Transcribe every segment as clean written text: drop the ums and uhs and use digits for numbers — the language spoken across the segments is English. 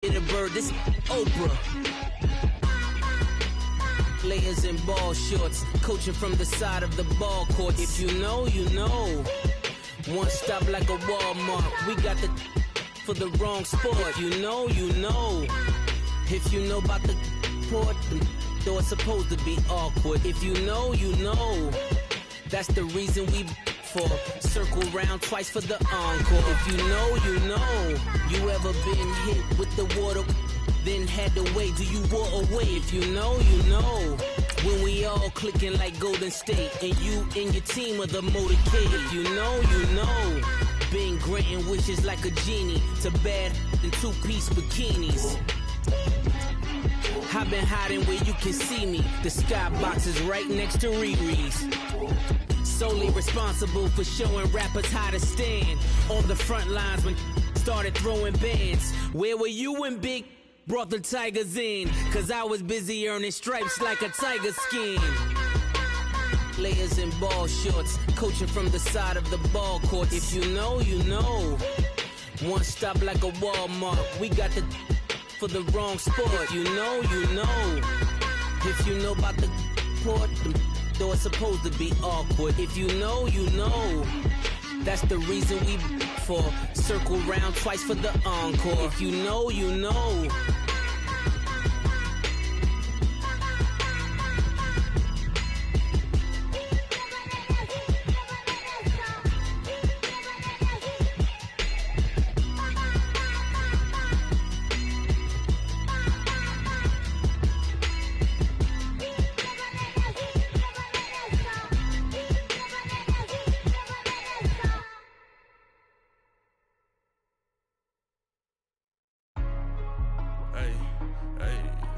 Get a bird, this Oprah. Layers in ball shorts, coaching from the side of the ball court. If you know, you know. One stop like a Walmart. We got the for the wrong sport. You know, you know. If you know about the port, though it's supposed to be awkward. If you know, you know. That's the reason we for circle round twice for the encore. If you know, you know. You ever been hit with the water, then had to wait? Do you walk away? If you know, you know. When we all clicking like Golden State, and you and your team are the motorcade. If you know, you know. Been granting wishes like a genie to bad in two-piece bikinis. I've been hiding where you can see me. The skybox is right next to Riri's. Solely responsible for showing rappers how to stand on the front lines when started throwing bands. Where were you when Big brought the Tigers in? Cause I was busy earning stripes like a tiger skin. Layers in ball shorts, coaching from the side of the ball court. If you know, you know. One stop like a Walmart. We got the for the wrong sport. You know, you know. If you know about the port, though it's supposed to be awkward. If you know, you know. That's the reason we for circle round twice for the encore. If you know, you know.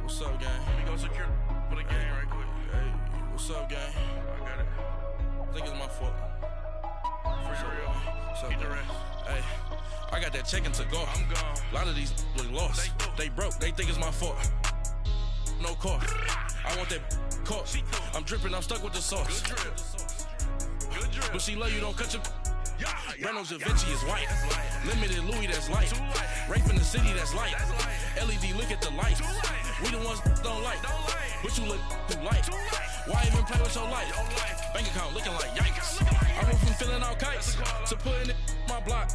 What's up, gang? Let me go secure for the gang right quick. Hey, what's up, gang? I got it. I think it's my fault. For real. What's up, keep the rest. Hey, I got that check-in to go. I'm gone. A lot of these look lost. They broke. They think it's my fault. No car. I want that caught. I'm dripping. I'm stuck with the sauce. Good drip. Good drip. But she love you. Don't cut your. Reynolds Da Vinci is white. Limited Louis, that's light. Rape in the city, that's light. LED, look at the light. We the ones don't like. But you look too light. Why even play with your life? Bank account looking like yikes. I went from filling out kites to putting it in my block.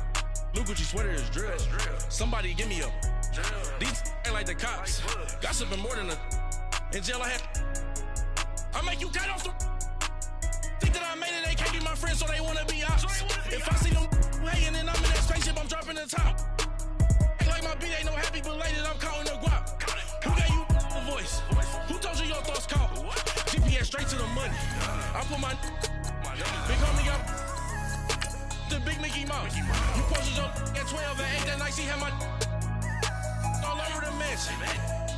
Blue Gucci sweater is drill. Somebody give me a. These ain't like the cops. Gossiping more than a. In jail I had. I make you cut off the. Think that I made it, they can't be my friends, so they wanna be ops. If I see them hanging and I'm in that spaceship, I'm dropping the top. Ain't like my beat ain't no happy, but later I'm counting the guap. Who gave you the voice? Who told you your thoughts count? GPS straight to the money. I put my big homie up the big Mickey Mouse. You posted your at 12 and 8 that night, she had my all over the mansion.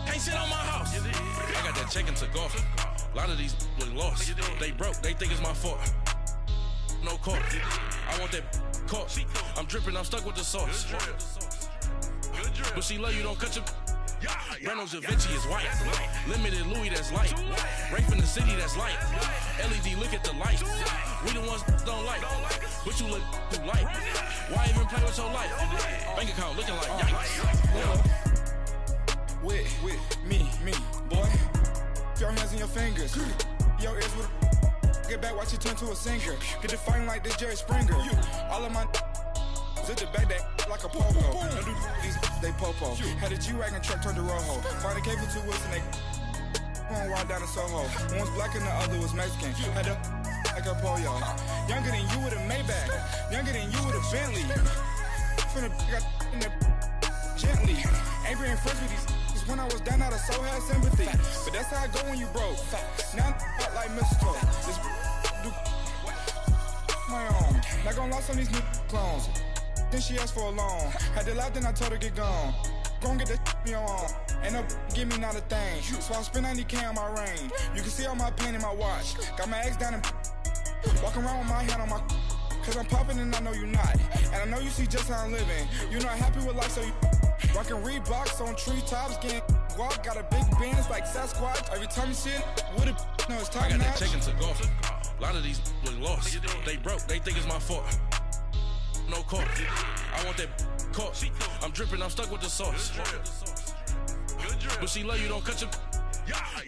Can't sit on my house. I got that check-in to go. A lot of these look lost. They broke. They think it's my fault. No car. I want that caught. I'm dripping. I'm stuck with the sauce. But she love you. Don't cut your. Reynolds Da Vinci is white. Limited Louis, that's light. Rape in the city, that's light. LED, look at the light. We the ones don't like. But you look too light. Why even play with your life? Bank account looking like yikes. With me, boy. Your hands and your fingers. Your ears with get back, watch you turn to a singer. Get the fighting like this Jerry Springer. All of my at the back that like a popo. Don't do these they popo. Had a G-Wagon truck turned to Rojo. Find a cable 2 wheels and they going wild down in Soho. One was black and the other was Mexican. Had a like a pollo. Younger than you with a Maybach. Younger than you with a Bentley. Finna got in the gently. Ain't being friends with these. When I was down, I so had sympathy. But that's how I go when you broke. Now I'm like mistletoe. This do my own. Not gonna lost on these new clones. Then she asked for a loan. Had to laugh, then I told her get gone. Gon' get that me on. Ain't no give me not a thing. So I spend 90K on my range. You can see all my pain in my watch. Got my ex down and walking around with my hand on my. Cause I'm popping and I know you not. And I know you see just how I'm living. You're not happy with life, so you. Rockin' Reeboks on treetops, getting guap, got a big Benz like Sasquatch. Every time you see it, with a no, it's top I got notch. that check-in to go. A lot of these look lost. They broke. They think it's my fault. No car. I want that caught. I'm dripping. I'm stuck with the sauce. But she love you, don't cut your.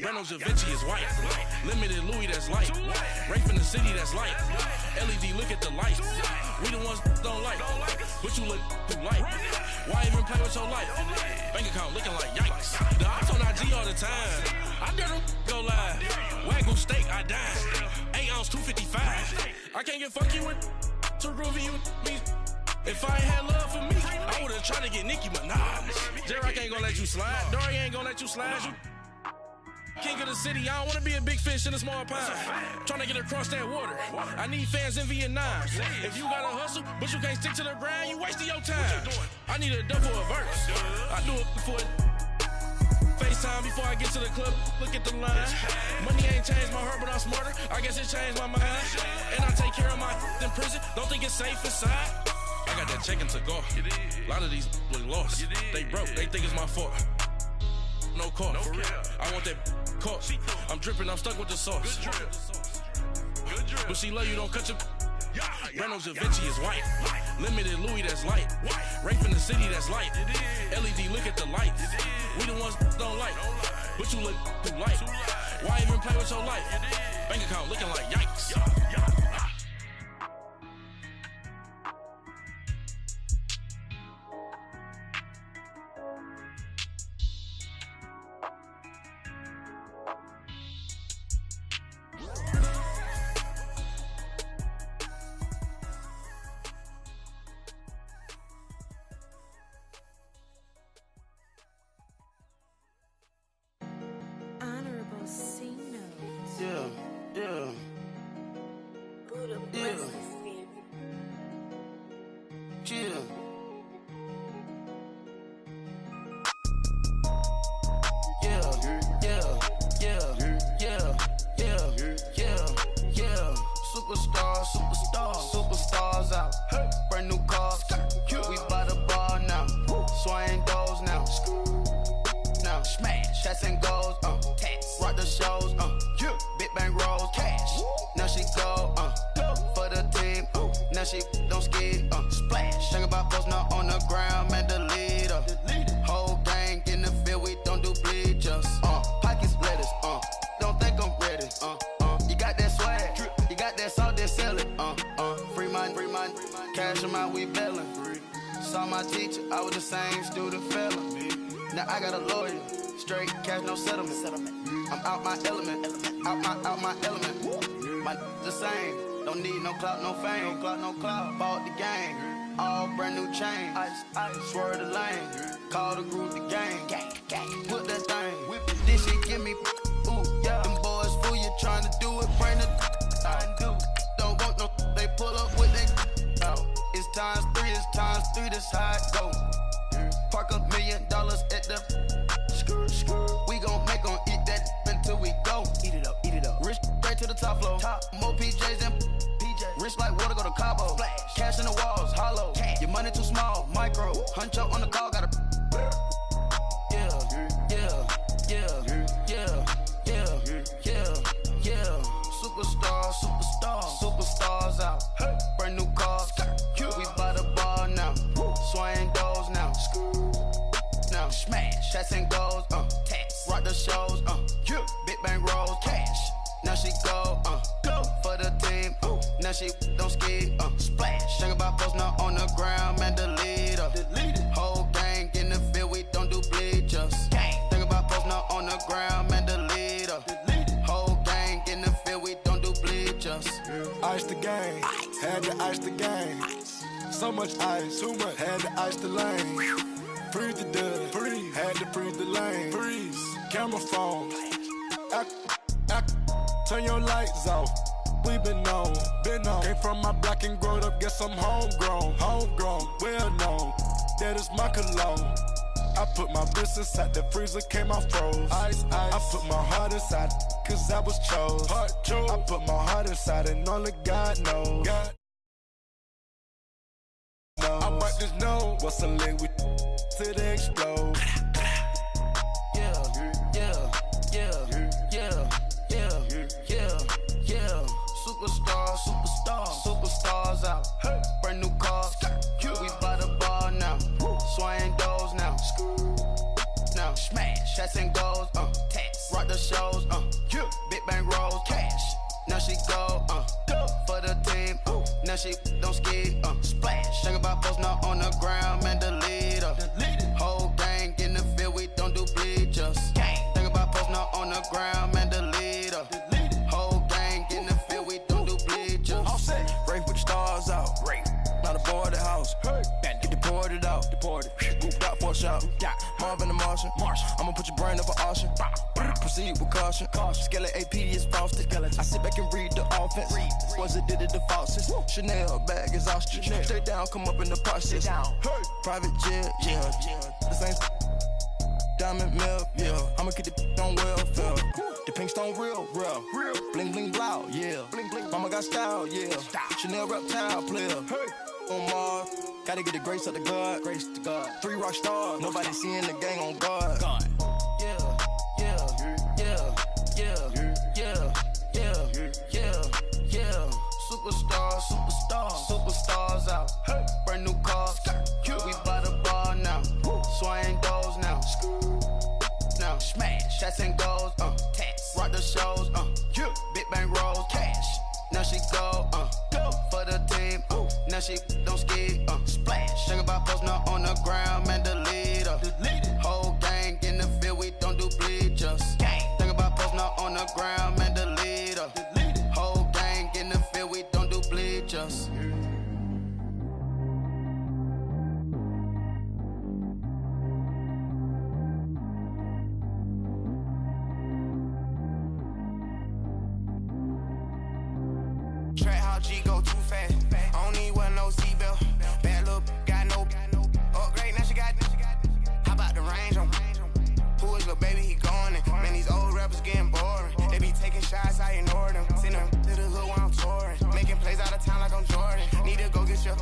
Reynolds Da Vinci is white. Limited Louis, that's light. Rape in the city, that's light. LED, look at the lights. We the ones don't like. But you look too light. Why even play with your life? Bank account looking like yikes. The ops on IG all the time. I dare them go live. Wagyu steak, I died. 8 ounce, 255. I can't get funky with too groovy you me. If I ain't had love for me, I would've tried to get Nicki Minaj. J-Rock ain't gonna let you slide. Dory ain't gonna let you slide. You king of the city, I don't wanna be a big fish in a small pond. Trying to get across that water. I need fans in Vietnam. If you gotta hustle, but you can't stick to the grind, you wasting your time. I need a double a verse. I do it for FaceTime before I get to the club. Look at the line. Money ain't changed my heart, but I'm smarter. I guess it changed my mind. And I take care of my in prison. Don't think it's safe inside. I got that check and took off. A lot of these look lost. They broke. They think it's my fault. No call, for real. I want that caught. I'm dripping, I'm stuck with the sauce. Good drip. But she love you, don't cut your. Reynolds Da Vinci is white. Limited Louis, that's light. Rape in the city, that's light. LED, look at the lights. We the ones don't like. But you look too light. Why even play with your life? Bank account looking like yikes. Superstars out. Brand new cars. We by the bar now. Swaying doors now. Now smash. Shots and goals. Rock the shows. Big bang rolls. Cash. Now she go. For the team. Now she don't skid. Splash. Think about post now on the ground. Man, the leader. Whole gang in the field. We don't do bleachers. Pockets lettuce. Don't think I'm ready. You got that swag. You got that salt, then sell it. Free mind. Cash them out, we bellin'. Saw my teacher, I was the same student fella. Now I got a lawyer, straight cash, no settlement. I'm out my element, out my element. My the same, don't need no clout, no fame. No clout, bought the game. All brand new chain, ice, swerve the lane. Call the group the gang. Put that thing, this shit give me, ooh, yeah. Them boys fool you trying to do it, bring the I do. Don't want no, they pull up with they out. It's times 3, this how it go. Park $1 million at the we gon' make 'em eat that until we go. Eat it up. Rich straight to the top floor. More PJs and PJs. Rich like water, go to Cabo. Flash. Cash in the walls, hollow. Cash. Your money too small, micro. Huncho on the call, gotta. Yeah. Superstars out. Brand new cars. We by the bar now. Swaying doors now. Now smash. Shots and goals. Rock the shows. Big bang rolls. Cash. Now she go. For the team. Now she don't skid. Splash. Think about post now on the ground. Man, the leader. Whole gang in the field. We don't do bleachers. Think about post now on the ground. Man, the leader. Whole gang in the field. We don't do bleachers. Ice the game, had to ice the game. So much ice, too much, had to ice the lane. Freeze the dud, freeze, had to freeze the lane. Freeze, camera phone. Turn your lights off. We been on. Came from my block and growed up, guess I'm homegrown, well known. That is my cologne. I put my wrist inside the freezer, came out froze. Ice. I put my heart inside, cause I was chose. I put my heart inside and only God knows. I might just know what's a link with till they explode. Superstars out. Brand new cars. We by the bar now. Swaying doors now. Now smash. shots and goals, tax. Rock the shows, big bang rolls, cash. Now she go, for the team, now she don't ski, splash. Think about posting up on the ground, man, the leader. Whole gang in the field, we don't do bleachers. Think about posting up on the ground, man, the leader. Whole gang in the field, we don't do bleachers. All set, race with the stars out. Not a boarded house. Get deported out. Grouped out for a shout. Marvin the Martian. I'ma put your brain up for auction. Proceed with caution. Skeleton AP is frosted. I sit back and read the offense. Was it did it the faucets? Chanel bag is ostrich. Stay down, come up in the process. Private jet, yeah. This ain't diamond milk, yeah. I'ma keep the on welfare. The pink stone real. Bling bling blow, yeah. Mama got style, yeah. Chanel reptile player. On Mars, gotta get the grace of the God. 3 rock stars, nobody seeing the gang on guard. Superstars out. Brand new cars. We by the bar now. Swaying doors now. Now smash. Shots and goals. Tax. Rock the shows. Big bang rolls. Cash. Now she go. For the team. Now she don't ski. Splash. Think about posting up on the ground, man, the leader. Whole gang in the field, we don't do bleachers. Think about posting up on the ground, man, the leader. Whole gang in the field, we don't do bleachers. Track how G go too fast. I don't need one no seatbelt. Bad little got no upgrade. Now she got. How about the range on? Who is the baby? He going in. Man, these old rappers getting boring. They be taking shots, I ignore them. Send them to the hood while I'm touring. Making plays out of town like I'm Jordan. Need to go get your.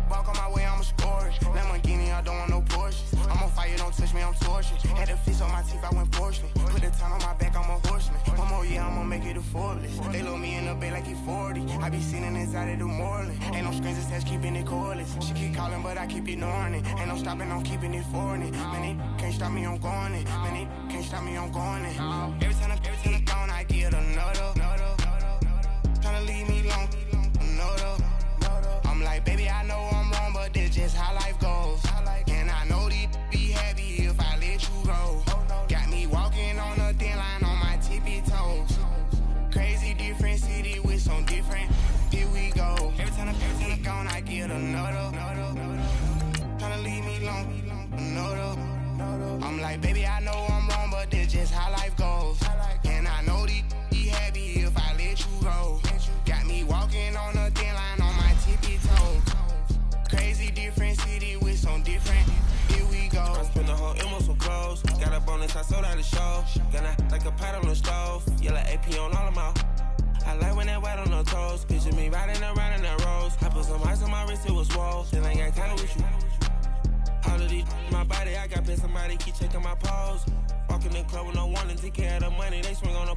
Walk on my way, I'ma score it. Lamborghini, I don't want no Porsches. I'm on fire, don't touch me, I'm tortured. Had the fist on my teeth, I went fortunate. Put the time on my back, I'm a horseman. One more year, I'ma make it a Forbes. They load me in the bay like he 40. I be sitting inside of the Moreland. Ain't no strings attached, keeping it cordless. She keep calling, but I keep ignoring it. Ain't no stopping, I'm keeping it for it. Man, they can't stop me, I'm going it. Man, they can't stop me, I'm going it. Every time I'm gone, I get another. Tryna leave me alone, another. I'm like, baby, I know I'm wrong, but this just how life goes. And I know these be happy if I let you go. Got me walking on a thin line on my tippy toes. Crazy different city with some different. Here we go. Every time I'm gone, I get another. Tryna leave me alone, another. I'm like, baby, I know I'm wrong, but this just how life goes. And I know these be happy if I let you go. Got me walking on a thin line on my tippy toes. Crazy different city with some different. Here we go. I spent the whole M on some clothes. Got up on this, I sold out the show. Gonna like a pot on the stove. Yellow AP on all of my. I like when that white on the toes. Picture me riding around in that rose. I put some ice on my wrist, it was swole. Then I got kinda with you. All of these my body, I got pissed. Somebody keep checking my pose. Walking in the club with no warning. Take care of the money, they swing on the.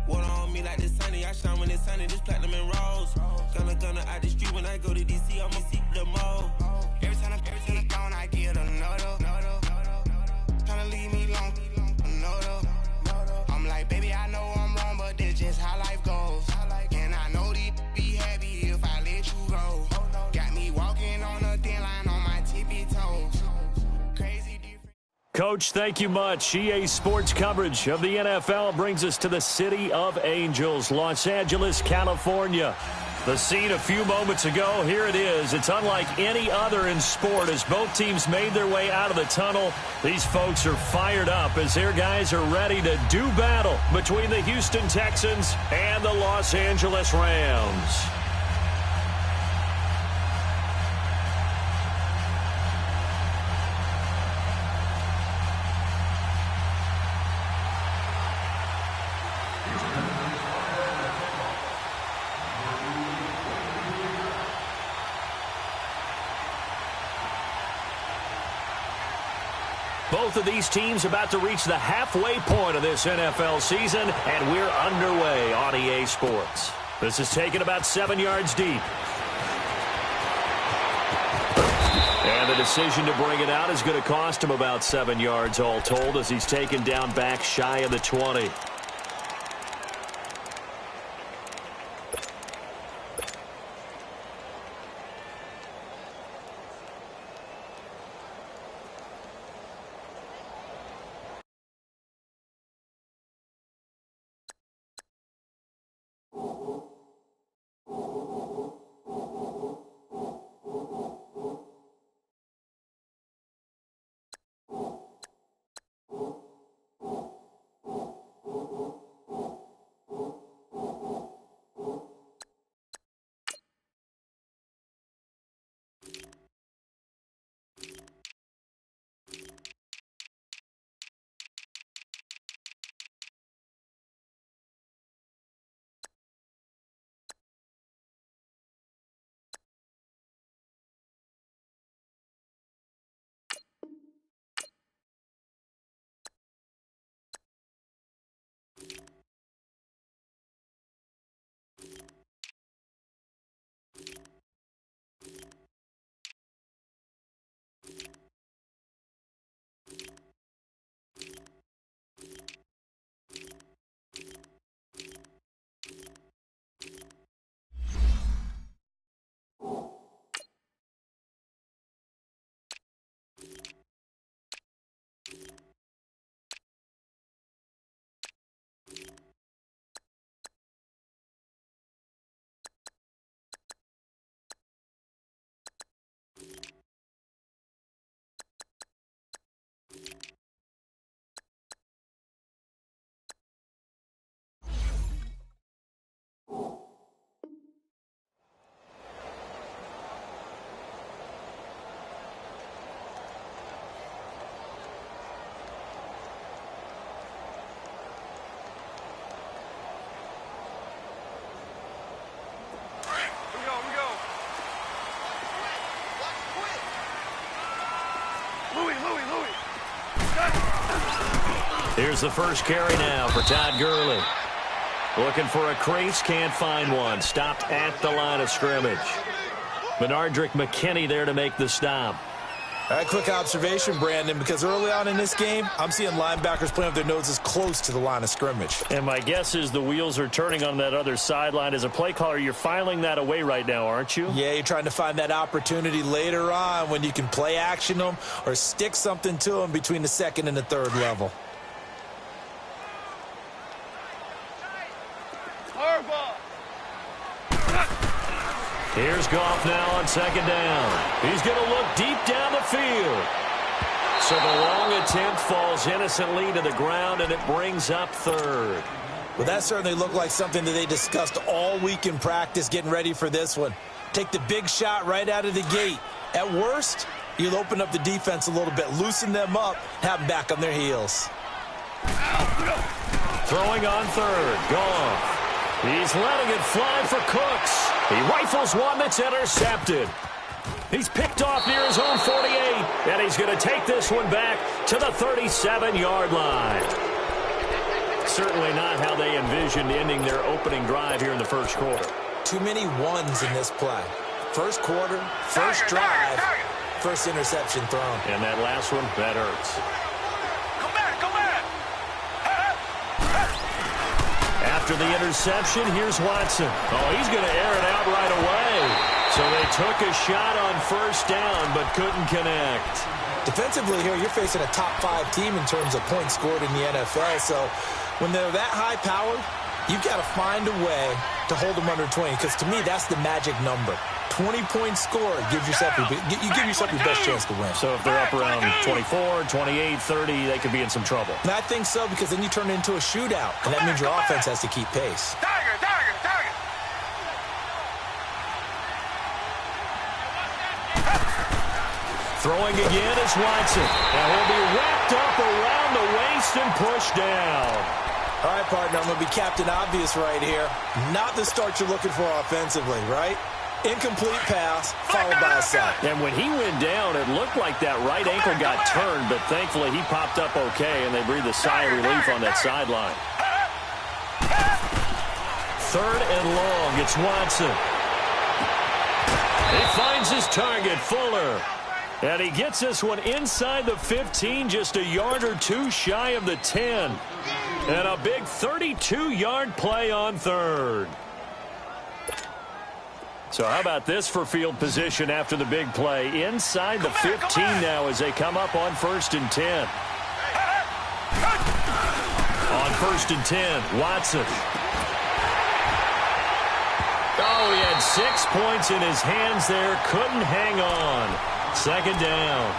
Water on me like the sunny, I shine when it's sunny, this platinum and rose. Gonna out the street when I go to DC, I'ma see the mode. Every time I'm gone, I get another. Tryna leave me alone, another. I'm like, baby, I know I'm wrong, but this just how life goes. And I know these be happy if I let you go. Got me walking on a thin line on my tippy toes. Crazy different. Coach, thank you much. EA Sports coverage of the NFL brings us to the City of Angels, Los Angeles, California. The scene a few moments ago, here it is. It's unlike any other in sport as both teams made their way out of the tunnel. These folks are fired up as their guys are ready to do battle between the Houston Texans and the Los Angeles Rams. Both of these teams about to reach the halfway point of this NFL season, and we're underway on EA Sports. This is taken about 7 yards deep. And the decision to bring it out is going to cost him about 7 yards all told as he's taken down back shy of the 20. Here's the first carry now for Todd Gurley. Looking for a crease, can't find one. Stopped at the line of scrimmage. Benardrick McKinney there to make the stop. All right, quick observation, Brandon, because early on in this game, I'm seeing linebackers playing with their noses close to the line of scrimmage. And my guess is the wheels are turning on that other sideline. As a play caller, you're filing that away right now, aren't you? Yeah, you're trying to find that opportunity later on when you can play action them or stick something to them between the second and the third level. Here's Goff now on second down. He's going to look deep down the field. So the long attempt falls innocently to the ground, and it brings up third. Well, that certainly looked like something that they discussed all week in practice getting ready for this one. Take the big shot right out of the gate. At worst, you'll open up the defense a little bit, loosen them up, have them back on their heels. Throwing on third. Goff. He's letting it fly for Cooks. He rifles one that's intercepted. He's picked off near his own 48, and he's going to take this one back to the 37-yard line. Certainly not how they envisioned ending their opening drive here in the first quarter. Too many ones in this play. First quarter, first drive, first interception thrown. And that last one, that hurts. After the interception, here's Watson. Oh, he's going to air it out right away. So they took a shot on first down, but couldn't connect. Defensively here, you're facing a top-5 team in terms of points scored in the NFL. So when they're that high-powered, you've got to find a way to hold them under 20. Because to me, that's the magic number. 20-point score gives yourself you give yourself your best chance to win. So if they're up around 24, 28, 30, they could be in some trouble. And I think so, because then you turn it into a shootout, and that means your offense has to keep pace. Throwing again is Watson. And he'll be wrapped up around the waist and pushed down. All right, partner, I'm going to be Captain Obvious right here. Not the start you're looking for offensively, right? Incomplete pass, followed by a sack. And when he went down, it looked like that right ankle got turned, but thankfully he popped up okay, and they breathed a sigh of relief on that sideline. Third and long, it's Watson. He finds his target, Fuller. And he gets this one inside the 15, just a yard or two shy of the 10. And a big 32-yard play on third. So how about this for field position after the big play? Inside the 15 now as they come up on 1st and 10. On 1st and 10, Watson. Oh, he had 6 points in his hands there. Couldn't hang on. 2nd down.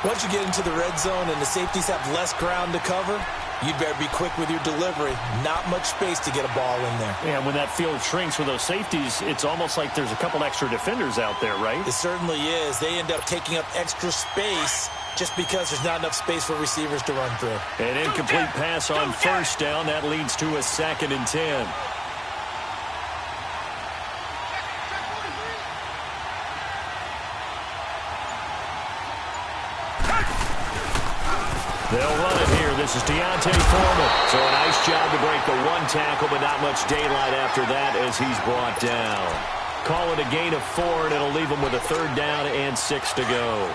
Once you get into the red zone and the safeties have less ground to cover, you'd better be quick with your delivery. Not much space to get a ball in there. Yeah, when that field shrinks with those safeties, it's almost like there's a couple extra defenders out there, right? It certainly is. They end up taking up extra space just because there's not enough space for receivers to run through. An incomplete pass on 1st down. That leads to a 2nd and 10. They'll run it here. This is Deontay Foreman. So a nice job to break the 1 tackle, but not much daylight after that as he's brought down. Call it a gain of 4, and it'll leave him with a 3rd down and 6 to go.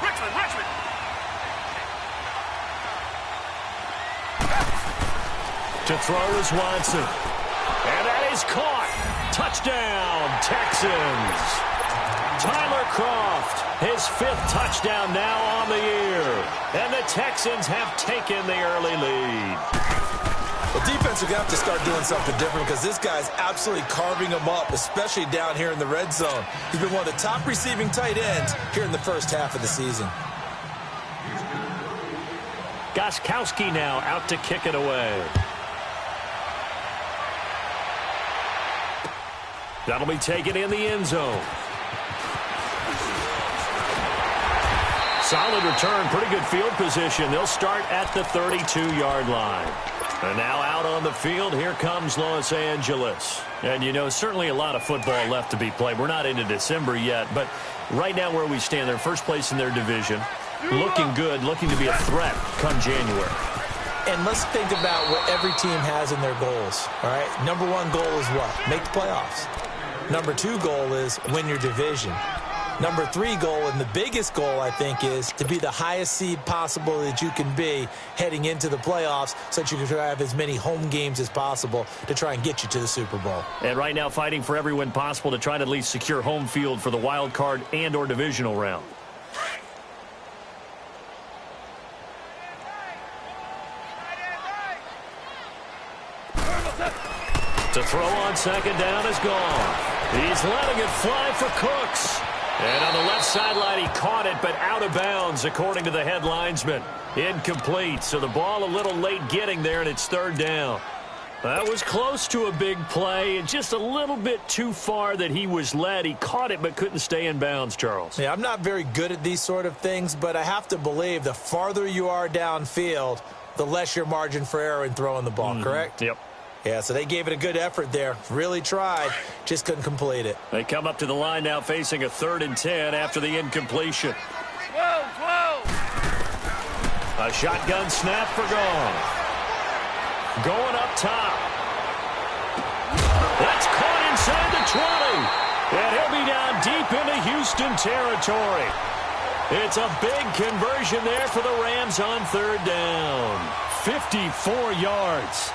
Richmond. To throw is Watson. And that is caught. Touchdown, Texans. Tyler Kroft, his 5th touchdown now on the year. And the Texans have taken the early lead. The defense are going to have to start doing something different because this guy's absolutely carving them up, especially down here in the red zone. He's been one of the top receiving tight ends here in the first half of the season. Gostkowski now out to kick it away. That'll be taken in the end zone. Solid return, pretty good field position. They'll start at the 32-yard line. And now out on the field, here comes Los Angeles. And, you know, certainly a lot of football left to be played. We're not into December yet, but right now where we stand, they're first place in their division. Looking good, looking to be a threat come January. And let's think about what every team has in their goals, all right? Number 1 goal is what? Make the playoffs. Number 2 goal is win your division. Number 3 goal, and the biggest goal, I think, is to be the highest seed possible that you can be heading into the playoffs so that you can have as many home games as possible to try and get you to the Super Bowl. And right now fighting for every win possible to try to at least secure home field for the wild card and or divisional round. To throw on 2nd down is gone. He's letting it fly for Cooks. And on the left sideline, he caught it, but out of bounds, according to the head linesman. Incomplete, so the ball a little late getting there, and it's 3rd down. That was close to a big play, and just a little bit too far that he was led. He caught it, but couldn't stay in bounds, Charles. Yeah, I'm not very good at these sort of things, but I have to believe the farther you are downfield, the less your margin for error in throwing the ball, correct? Yep. Yeah, so they gave it a good effort there. Really tried, just couldn't complete it. They come up to the line now facing a 3rd and 10 after the incompletion. 12. A shotgun snap for Gone. Going up top. That's caught inside the 20. And he'll be down deep into Houston territory. It's a big conversion there for the Rams on 3rd down. 54 yards.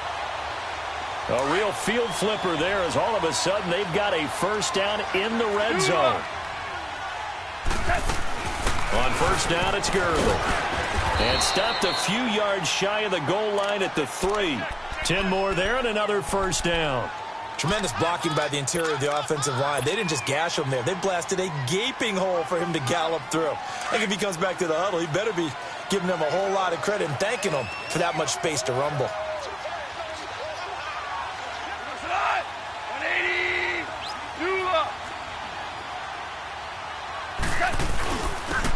A real field flipper there as all of a sudden they've got a 1st down in the red zone. On 1st down, it's Gurley. And stopped a few yards shy of the goal line at the 3. 10 more there and another 1st down. Tremendous blocking by the interior of the offensive line. They didn't just gash him there. They blasted a gaping hole for him to gallop through. I think if he comes back to the huddle, he better be giving them a whole lot of credit and thanking them for that much space to rumble.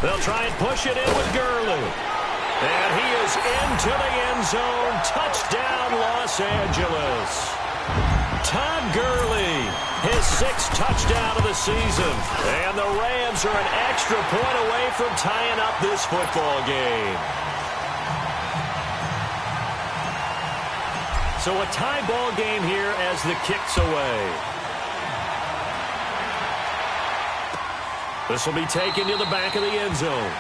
They'll try and push it in with Gurley. And he is into the end zone. Touchdown, Los Angeles. Todd Gurley, his 6th touchdown of the season. And the Rams are an extra point away from tying up this football game. So a tie ball game here as the kick's away. This will be taken to the back of the end zone.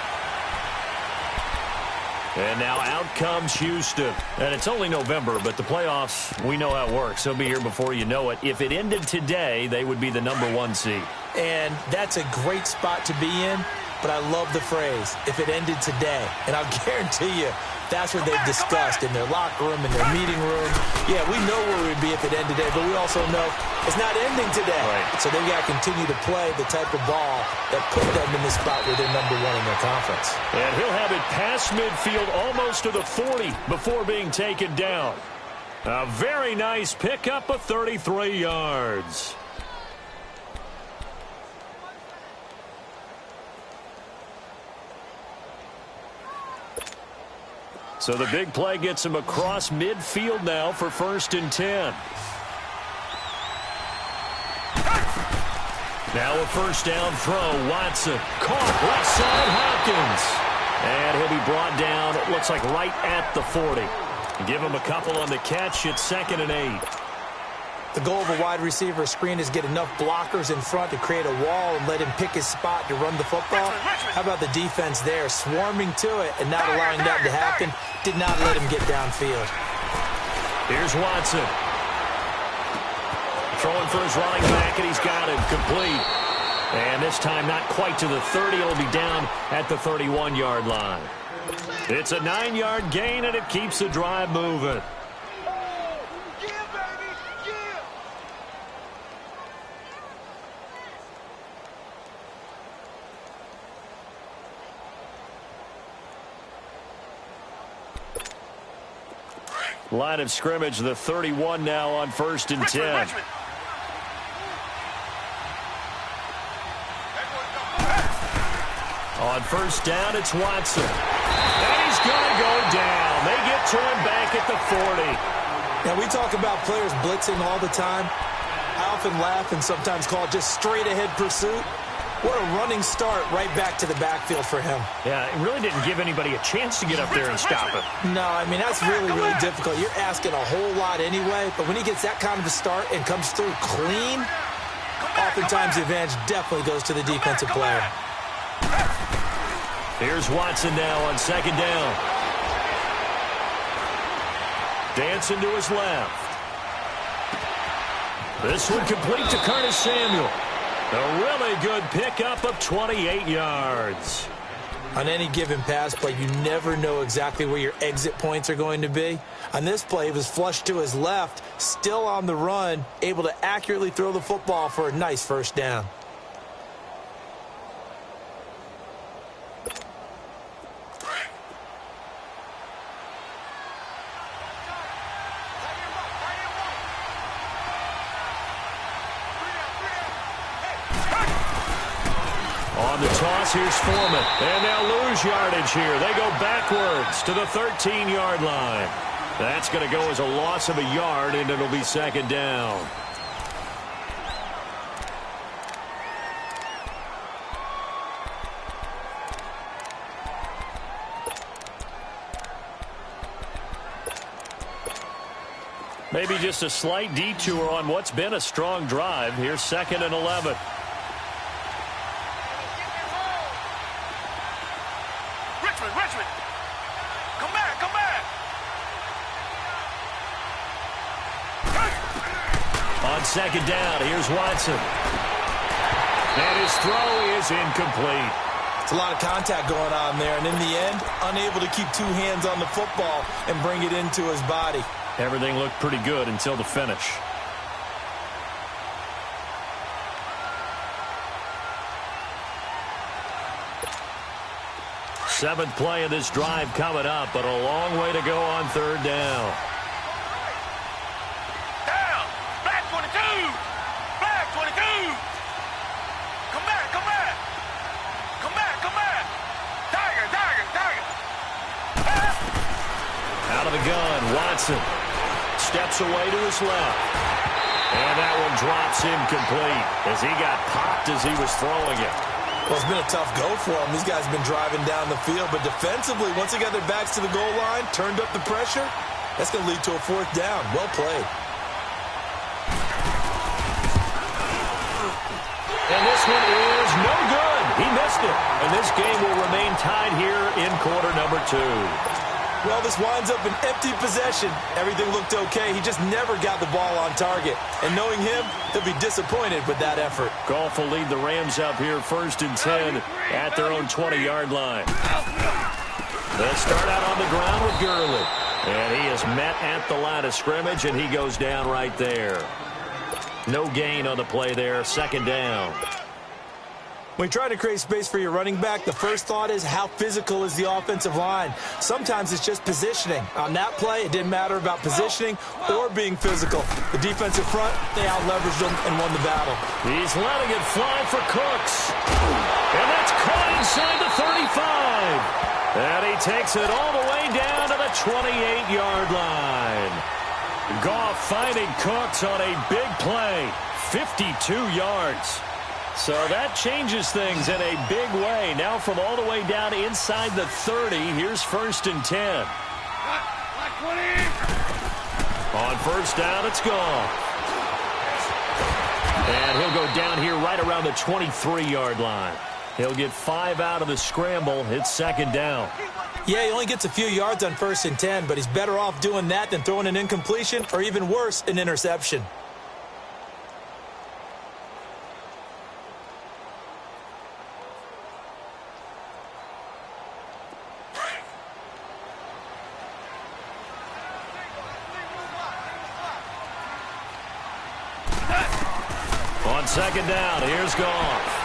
And now out comes Houston. And it's only November, but the playoffs, we know how it works. They'll be here before you know it. If it ended today, they would be the #1 seed. And that's a great spot to be in, but I love the phrase, if it ended today. And I'll guarantee you, that's what they've discussed in their locker room, in their meeting room. Yeah, we know where we'd be if it ended today, but we also know it's not ending today. Right. So they've got to continue to play the type of ball that put them in the spot where they're #1 in their conference. And he'll have it past midfield almost to the 40 before being taken down. A very nice pickup of 33 yards. So the big play gets him across midfield now for 1st and 10. Now a 1st down throw. Watson caught left side Hopkins. And he'll be brought down, it looks like right at the 40. Give him a couple on the catch. It's 2nd and 8. The goal of a wide receiver screen is get enough blockers in front to create a wall and let him pick his spot to run the football. How about the defense there, swarming to it and not allowing that to happen? Did not let him get downfield. Here's Watson. Throwing for his running back, and he's got it complete. And this time not quite to the 30. It'll be down at the 31-yard line. It's a 9-yard gain, and it keeps the drive moving. Line of scrimmage, the 31 now on 1st and 10. On 1st down, it's Watson. And he's going to go down. They get to him back at the 40. Now, we talk about players blitzing all the time. I often laugh and sometimes call it just straight-ahead pursuit. What a running start right back to the backfield for him. Yeah, it really didn't give anybody a chance to get up there and stop him. No, I mean, that's really, really difficult. You're asking a whole lot anyway, but when he gets that kind of a start and comes through clean, oftentimes the advantage definitely goes to the defensive player. Here's Watson now on 2nd down. Dancing to his left. This one complete to Curtis Samuel. A really good pickup of 28 yards. On any given pass play, you never know exactly where your exit points are going to be. On this play, he was flushed to his left, still on the run, able to accurately throw the football for a nice 1st down. Here's Foreman, and they'll lose yardage here. They go backwards to the 13-yard line. That's going to go as a loss of a yard, and it'll be 2nd down. Maybe just a slight detour on what's been a strong drive. Here's 2nd and 11. Richmond. Come back. On 2nd down, here's Watson. And his throw is incomplete. It's a lot of contact going on there, and in the end, unable to keep 2 hands on the football and bring it into his body. Everything looked pretty good until the finish. Seventh play of this drive coming up, but a long way to go on 3rd down. Down! Black 22! Black 22! Come back! Tiger! Out of the gun, Watson steps away to his left. And that one drops incomplete as he got popped as he was throwing it. Well, it's been a tough go for him. These guys have been driving down the field, but defensively, once they got their backs to the goal line, turned up the pressure, That's going to lead to a 4th down. Well played. And this one is no good. He missed it. And this game will remain tied here in quarter number 2. Well, this winds up an empty possession. Everything looked okay. He just never got the ball on target. And knowing him, he'll be disappointed with that effort. Goff will lead the Rams up here 1st and 10 at their own 20-yard line. They'll start out on the ground with Gurley. And he is met at the line of scrimmage, and he goes down right there. No gain on the play there. 2nd down. When you're trying to create space for your running back, the first thought is how physical is the offensive line. Sometimes it's just positioning. On that play, it didn't matter about positioning or being physical. The defensive front, they out-leveraged them and won the battle. He's letting it fly for Cooks. And that's caught inside the 35. And he takes it all the way down to the 28-yard line. Goff finding Cooks on a big play. 52 yards. So that changes things in a big way. Now from all the way down inside the 30, here's 1st and 10. On 1st down, it's Goff. And he'll go down here right around the 23-yard line. He'll get 5 out of the scramble. It's 2nd down. Yeah, he only gets a few yards on 1st and 10, but he's better off doing that than throwing an incompletion or even worse, an interception. On 2nd down, here's Goff.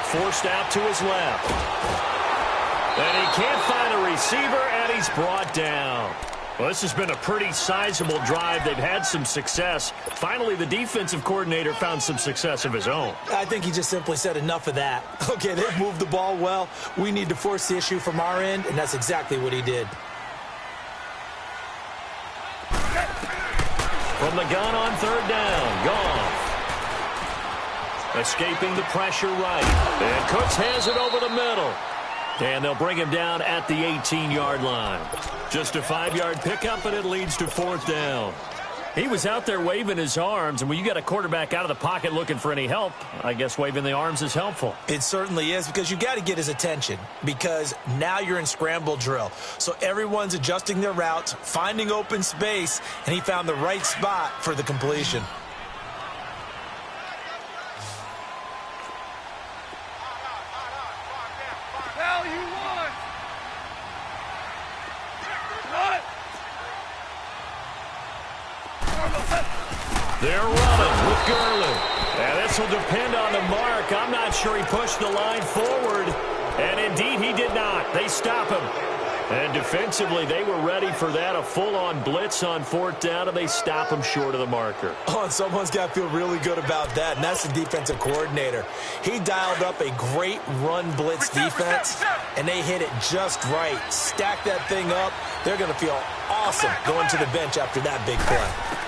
Forced out to his left. And he can't find a receiver, and he's brought down. Well, this has been a pretty sizable drive. They've had some success. Finally, the defensive coordinator found some success of his own. I think he just simply said enough of that. Okay, they've moved the ball well. We need to force the issue from our end, and that's exactly what he did. From the gun on 3rd down, Goff. Escaping the pressure right. And Cooks has it over the middle. And they'll bring him down at the 18-yard line. Just a 5-yard pickup, and it leads to 4th down. He was out there waving his arms, and when you got a quarterback out of the pocket looking for any help, I guess waving the arms is helpful. It certainly is, because you got to get his attention, because now you're in scramble drill. So everyone's adjusting their routes, finding open space, and he found the right spot for the completion. They're running with Gurley. And this will depend on the mark. I'm not sure he pushed the line forward. And indeed, he did not. They stop him. And defensively, they were ready for that. A full-on blitz on 4th down, and they stop him short of the marker. Oh, and someone's got to feel really good about that, and that's the defensive coordinator. He dialed up a great run blitz defense, and they hit it just right. Stack that thing up. They're going to feel awesome going to the bench after that big play.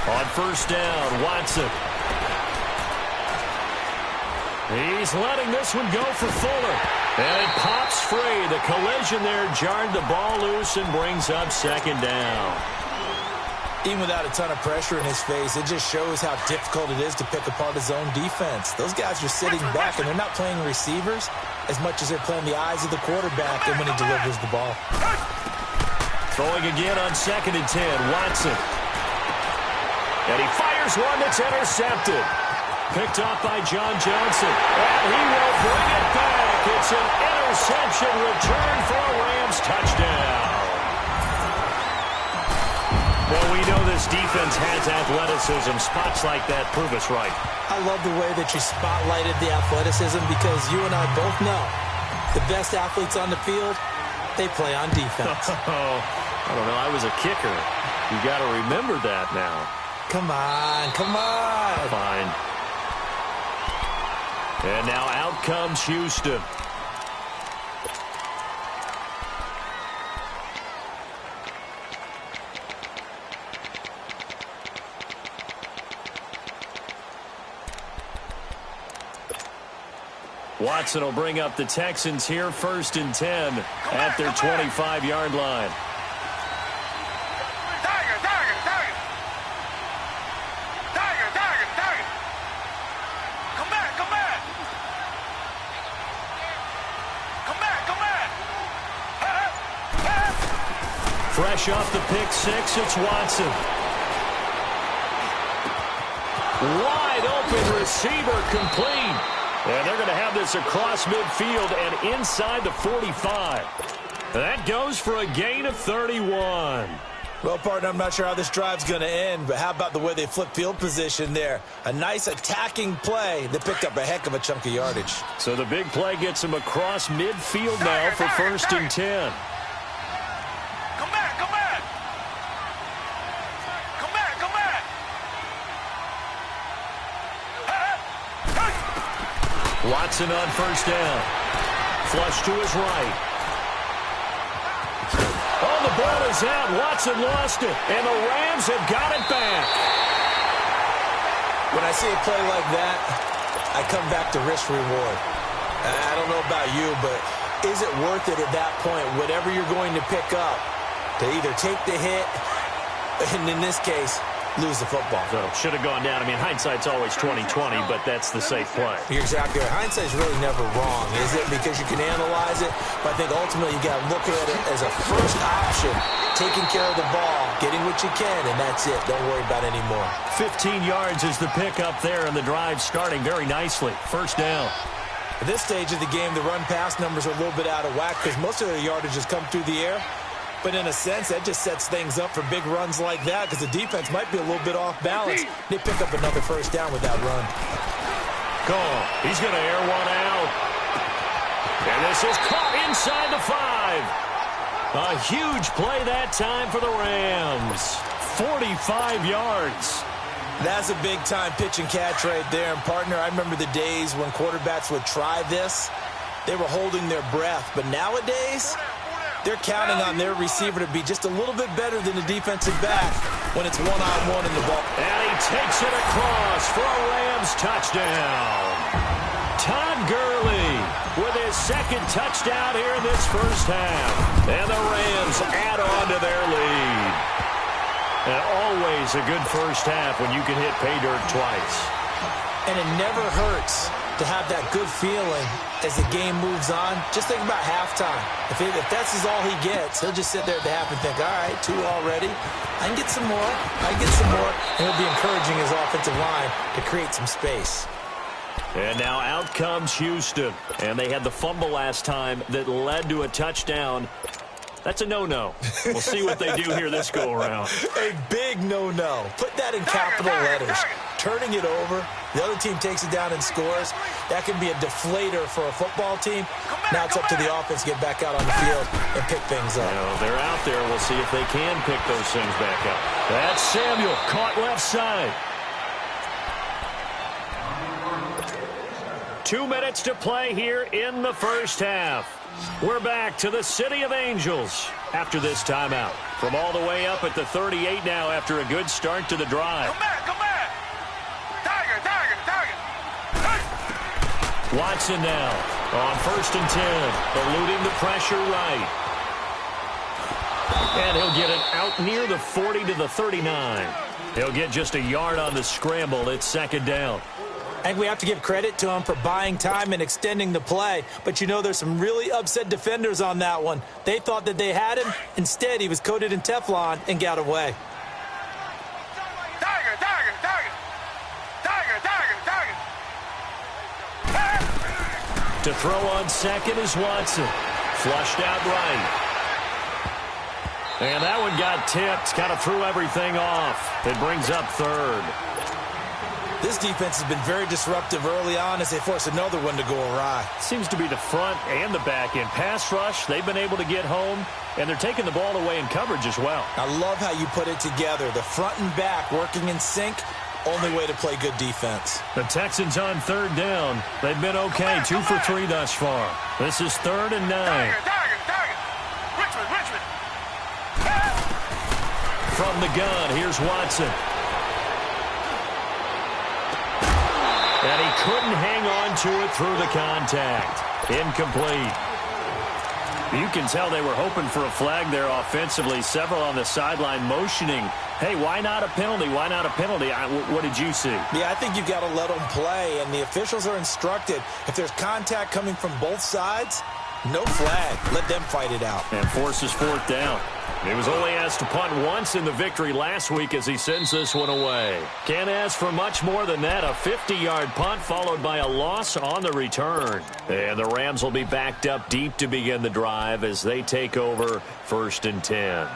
On 1st down, Watson. He's letting this one go for Fuller. And it pops free. The collision there jarred the ball loose and brings up 2nd down. Even without a ton of pressure in his face, it just shows how difficult it is to pick apart his own defense. Those guys are sitting back, and they're not playing receivers as much as they're playing the eyes of the quarterback and when he delivers the ball. Throwing again on 2nd and 10, Watson. And he fires one that's intercepted. Picked off by John Johnson. And he will bring it back. It's an interception return for a Rams touchdown. Well, we know this defense has athleticism. Spots like that prove us right. I love the way that you spotlighted the athleticism, because you and I both know the best athletes on the field, they play on defense. I don't know. I was a kicker. You got to remember that now. Come on, come on. Fine. And now out comes Houston. Watson will bring up the Texans here 1st and 10 at their 25-yard line. Fresh off the pick six, it's Watson. Wide open receiver, complete. And they're going to have this across midfield and inside the 45. That goes for a gain of 31. Well, partner, I'm not sure how this drive's going to end, but how about the way they flip field position there? A nice attacking play that picked up a heck of a chunk of yardage. So the big play gets him across midfield now for 1st and 10. Come back, come back. Come back, come back. Watson on 1st down. Flush to his right. Oh, the ball is out. Watson lost it, and the Rams have got it back. When I see a play like that, I come back to risk reward. I don't know about you, but is it worth it at that point, whatever you're going to pick up, to either take the hit, and in this case, lose the football? So should have gone down. I mean, hindsight's always 20/20, but that's the safe play. You're exactly right. Hindsight's really never wrong, is it? Because you can analyze it, but I think ultimately you got to look at it as a first option, taking care of the ball, getting what you can, and that's it. Don't worry about it anymore. 15 yards is the pickup there, and the drive starting very nicely. 1st down. At this stage of the game, the run-pass numbers are a little bit out of whack because most of their yardage has come through the air. But in a sense, that just sets things up for big runs like that because the defense might be a little bit off balance. They pick up another 1st down with that run. Cole, he's going to air one out. And this is caught inside the 5. A huge play that time for the Rams. 45 yards. That's a big-time pitch and catch right there. And, partner, I remember the days when quarterbacks would try this. They were holding their breath. But nowadays, they're counting on their receiver to be just a little bit better than the defensive back when it's one-on-one in the ball. And he takes it across for a Rams touchdown. Todd Gurley with his 2nd touchdown here in this 1st half. And the Rams add on to their lead. And always a good 1st half when you can hit pay dirt twice. And it never hurts to have that good feeling as the game moves on. Just think about halftime. If that's all he gets, he'll just sit there at the half and think, all right, 2 already. I can get some more. I can get some more. And he'll be encouraging his offensive line to create some space. And now out comes Houston. And they had the fumble last time that led to a touchdown. That's a no-no. We'll see what they do here this go-around. A big no-no. Put that in capital letters. Turning it over, the other team takes it down and scores. That can be a deflator for a football team. Now it's up to the offense to get back out on the field and pick things up. They're out there. We'll see if they can pick those things back up. That's Samuel, caught left side. 2 minutes to play here in the 1st half. We're back to the City of Angels after this timeout. From all the way up at the 38 now after a good start to the drive. Come back, come back. Tiger, tiger, tiger. Hey. Watson now on 1st and 10, eluding the pressure right. And he'll get it out near the 40 to the 39. He'll get just a yard on the scramble. It's 2nd down. I think we have to give credit to him for buying time and extending the play. But, you know, there's some really upset defenders on that one. They thought that they had him. Instead, he was coated in Teflon and got away. Tiger, tiger, tiger. Tiger, tiger, tiger. To throw on 2nd is Watson. Flushed out right. And that one got tipped. Kind of threw everything off. It brings up 3rd. This defense has been very disruptive early on as they force another one to go awry. Seems to be the front and the back end. Pass rush, they've been able to get home, and they're taking the ball away in coverage as well. I love how you put it together. The front and back working in sync, only way to play good defense. The Texans on 3rd down. They've been okay, 2 for 3 thus far. This is 3rd and 9. Tiger, tiger, tiger. Richmond, Richmond. From the gun, here's Watson. And he couldn't hang on to it through the contact. Incomplete. You can tell they were hoping for a flag there offensively. Several on the sideline motioning, hey, why not a penalty? Why not a penalty? What did you see? Yeah, I think you've got to let them play, and the officials are instructed if there's contact coming from both sides, No flag. Let them fight it out. And forces fourth down. He was only asked to punt once in the victory last week as he sends this one away. Can't ask for much more than that. A 50-yard punt followed by a loss on the return. And the Rams will be backed up deep to begin the drive as they take over 1st and 10.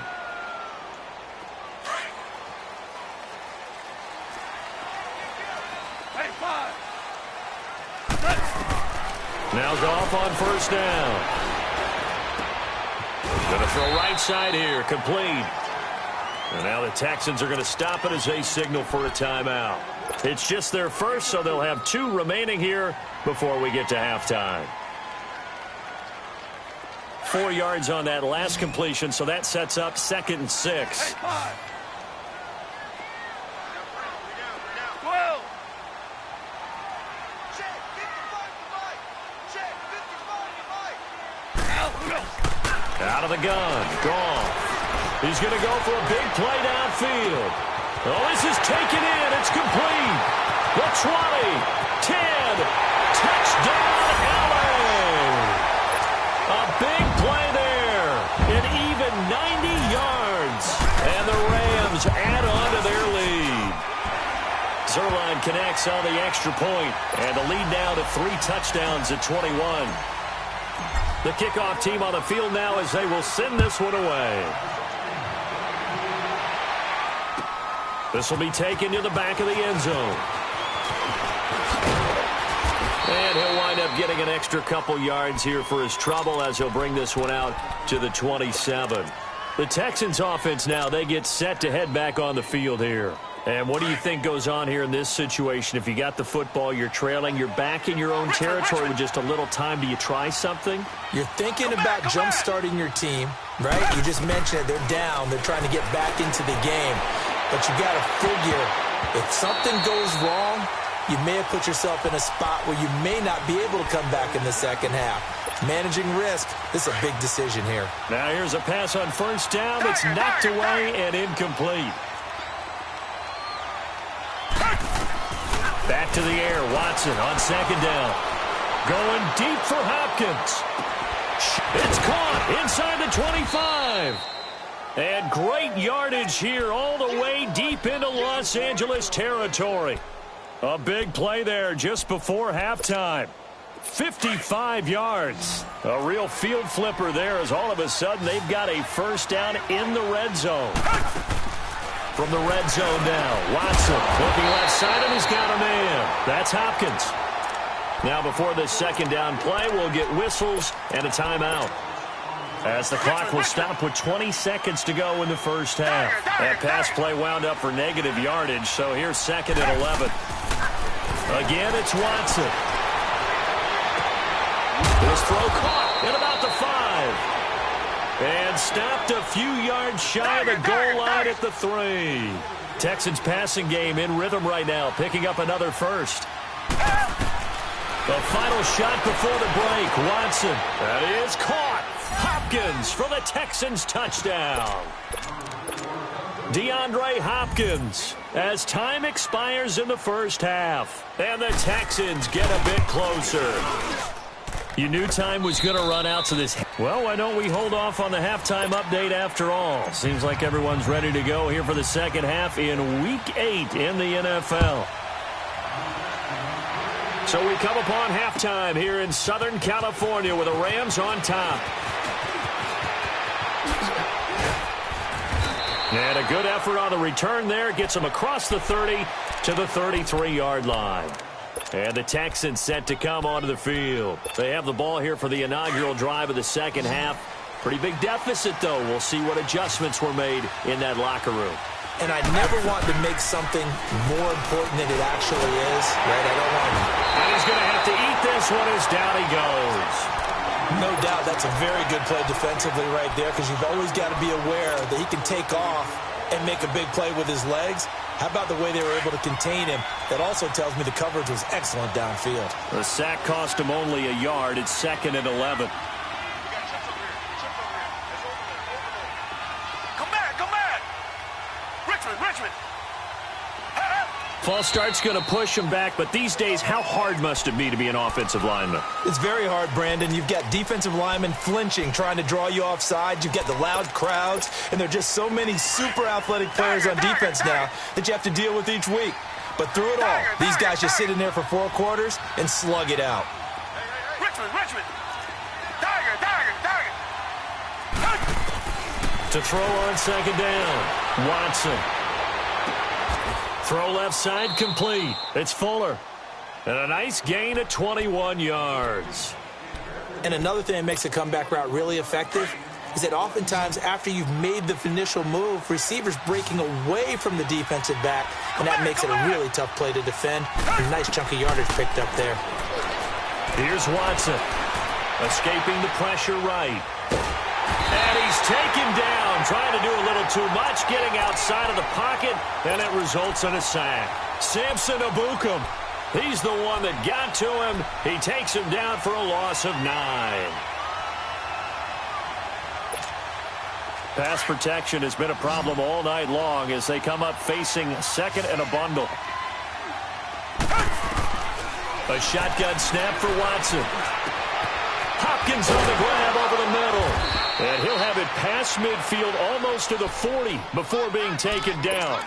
Now Goff on 1st down. Going to throw right side here, complete. And now the Texans are going to stop it as they signal for a timeout. It's just their first, so they'll have 2 remaining here before we get to halftime. 4 yards on that last completion, so that sets up 2nd and 6. Out of the gun, Goff. He's going to go for a big play downfield. Oh, this is taken in. It's complete. The 20, 10, touchdown, LA. A big play there. An even 90 yards. And the Rams add on to their lead. Zerline connects on the extra point, and the lead now to 3 touchdowns at 21. The kickoff team on the field now as they will send this one away. This will be taken to the back of the end zone. And he'll wind up getting an extra couple yards here for his trouble as he'll bring this one out to the 27. The Texans offense now, they get set to head back on the field here. And what do you think goes on here in this situation? If you got the football, you're trailing, you're back in your own territory with just a little time. Do you try something? You're thinking about jump-starting your team, right? You just mentioned it. They're down. They're trying to get back into the game. But you got to figure, if something goes wrong, you may have put yourself in a spot where you may not be able to come back in the second half. Managing risk, this is a big decision here. Now here's a pass on 1st down that's knocked away and incomplete. Back to the air, Watson on 2nd down. Going deep for Hopkins. It's caught inside the 25. And great yardage here all the way deep into Los Angeles territory. A big play there just before halftime. 55 yards. A real field flipper there as all of a sudden they've got a 1st down in the red zone. From the red zone now, Watson looking left side, and he's got a man. That's Hopkins. Now before this 2nd down play, we'll get whistles and a timeout, as the clock will stop with 20 seconds to go in the 1st half. That pass play wound up for negative yardage, so here's 2nd and 11. Again, it's Watson. This throw caught at about the 5. And stopped a few yards shy of the goal line at the 3. Texans passing game in rhythm right now, picking up another 1st. The final shot before the break, Watson. That is caught. Hopkins for the Texans touchdown. DeAndre Hopkins as time expires in the 1st half. And the Texans get a bit closer. You knew time was going to run out, so this... Well, why don't we hold off on the halftime update after all? Seems like everyone's ready to go here for the 2nd half in Week 8 in the NFL. So we come upon halftime here in Southern California with the Rams on top. And a good effort on the return there. Gets them across the 30 to the 33-yard line. And the Texans set to come onto the field. They have the ball here for the inaugural drive of the 2nd half. Pretty big deficit, though. We'll see what adjustments were made in that locker room. And I never want to make something more important than it actually is, right? I don't want to. And he's going to have to eat this one as down he goes. No doubt that's a very good play defensively right there, because you've always got to be aware that he can take off and make a big play with his legs. How about the way they were able to contain him? That also tells me the coverage was excellent downfield. The sack cost him only a yard. It's 2nd and 11. Come back. Richmond. False start's going to push him back, but these days, how hard must it be to be an offensive lineman? It's very hard, Brandon. You've got defensive linemen flinching, trying to draw you offside. You've got the loud crowds, and there are just so many super athletic players on defense now that you have to deal with each week. But through it all, these guys just sit in there for 4 quarters and slug it out. Richmond. To throw on second down, Watson. Throw left side complete. It's Fuller. And a nice gain of 21 yards. And another thing that makes a comeback route really effective is that oftentimes after you've made the initial move, receivers breaking away from the defensive back, and that makes it a really tough play to defend. A nice chunk of yardage picked up there. Here's Watson. Escaping the pressure right. And he's taken down, trying to do a little too much, getting outside of the pocket, and it results in a sack. Samson Abukum, he's the one that got to him. He takes him down for a loss of 9. Pass protection has been a problem all night long as they come up facing second and a bundle. A shotgun snap for Watson. Hopkins on the grab over the middle. And he'll have it past midfield almost to the 40 before being taken down.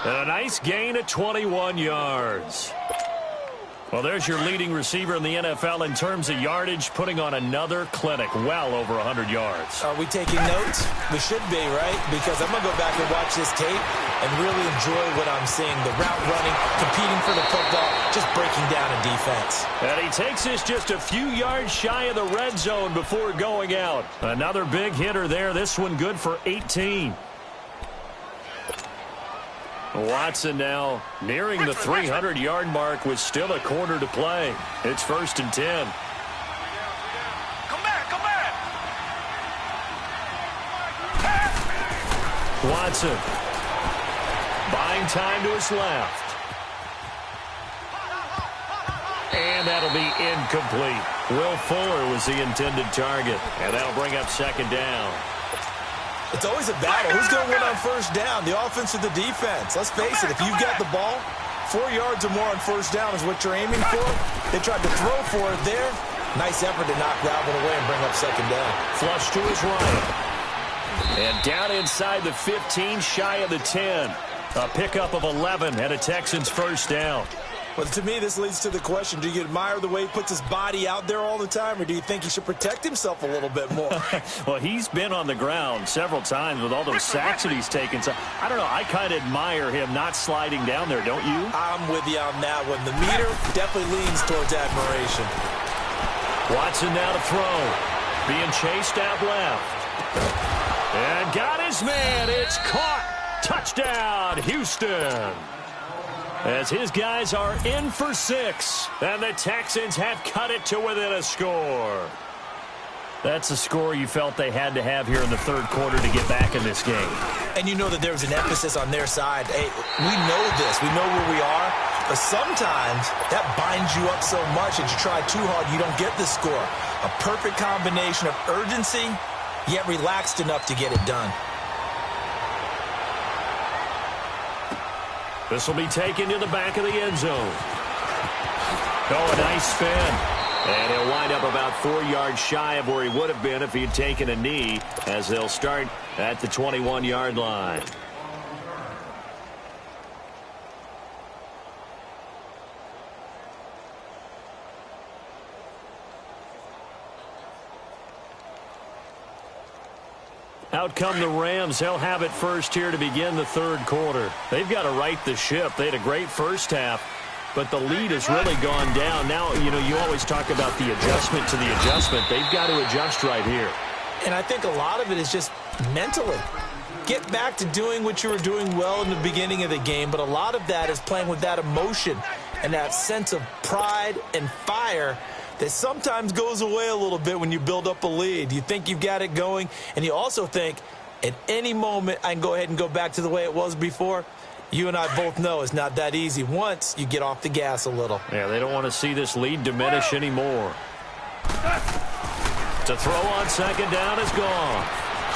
And a nice gain of 21 yards. Well, there's your leading receiver in the NFL in terms of yardage, putting on another clinic, well over 100 yards. Are we taking notes? We should be, right? Because I'm going to go back and watch this tape and really enjoy what I'm seeing. The route running, competing for the football, just breaking down in defense. And he takes us just a few yards shy of the red zone before going out. Another big hitter there. This one good for 18. Watson now nearing the 300-yard mark with still a quarter to play. It's 1st and 10. Come back. Watson buying time to his left. And that'll be incomplete. Will Fuller was the intended target. And that'll bring up second down. It's always a battle. Who's going to win on first down, the offense or the defense? Let's face it, if you've got the ball, 4 yards or more on first down is what you're aiming for. They tried to throw for it there. Nice effort to knock that one away and bring up second down. Flush to his right. And down inside the 15, shy of the 10. A pickup of 11 and a Texans first down. Well, to me, this leads to the question, do you admire the way he puts his body out there all the time, or do you think he should protect himself a little bit more? Well, he's been on the ground several times with all those sacks that he's taken. So, I don't know, I kind of admire him not sliding down there, don't you? I'm with you on that one. The meter definitely leans towards admiration. Watson now to throw. Being chased out left. And got his man. It's caught. Touchdown, Houston. As his guys are in for 6, and the Texans have cut it to within a score. That's a score you felt they had to have here in the third quarter to get back in this game. And you know that there was an emphasis on their side. Hey, we know this. We know where we are. But sometimes that binds you up so much that you try too hard, you don't get the score. A perfect combination of urgency, yet relaxed enough to get it done. This will be taken to the back of the end zone. Oh, a nice spin. And he'll wind up about 4 yards shy of where he would have been if he had taken a knee, as they'll start at the 21-yard line. Out come the Rams. They'll have it first here to begin the third quarter. They've got to right the ship. They had a great first half, but the lead has really gone down. Now, you know, you always talk about the adjustment to the adjustment. They've got to adjust right here. And I think a lot of it is just mentally. Get back to doing what you were doing well in the beginning of the game, but a lot of that is playing with that emotion and that sense of pride and fire that sometimes goes away a little bit when you build up a lead. You think you've got it going, and you also think at any moment I can go ahead and go back to the way it was before. You and I both know it's not that easy once you get off the gas a little. Yeah, they don't want to see this lead diminish anymore. To throw on second down is gone.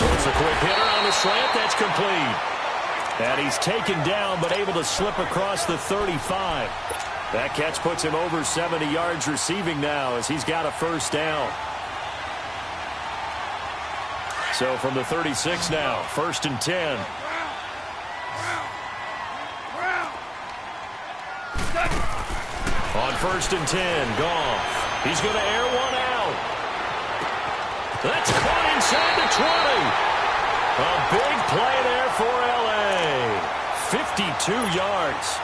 It's a quick hitter on the slant. That's complete. And he's taken down but able to slip across the 35. That catch puts him over 70 yards receiving now as he's got a first down. So from the 36 now, 1st and 10. On 1st and 10, Goff. He's going to air one out. That's caught inside the 20. A big play there for L.A. 52 yards.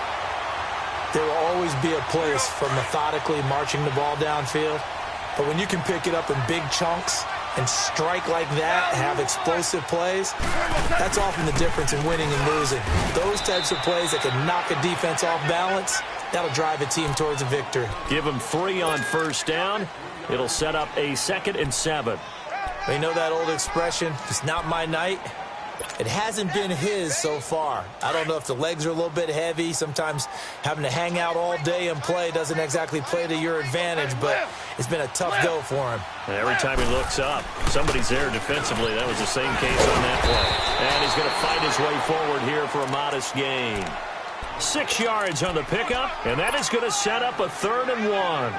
There will always be a place for methodically marching the ball downfield. But when you can pick it up in big chunks and strike like that, have explosive plays, that's often the difference in winning and losing. Those types of plays that can knock a defense off balance, that'll drive a team towards a victory. Give him 3 on 1st down. It'll set up a 2nd and 7. You know that old expression, it's not my night? It hasn't been his so far. I don't know if the legs are a little bit heavy. Sometimes having to hang out all day and play doesn't exactly play to your advantage, but it's been a tough go for him. And every time he looks up, somebody's there defensively. That was the same case on that play. And he's going to fight his way forward here for a modest gain. 6 yards on the pickup, and that is going to set up a 3rd and 1.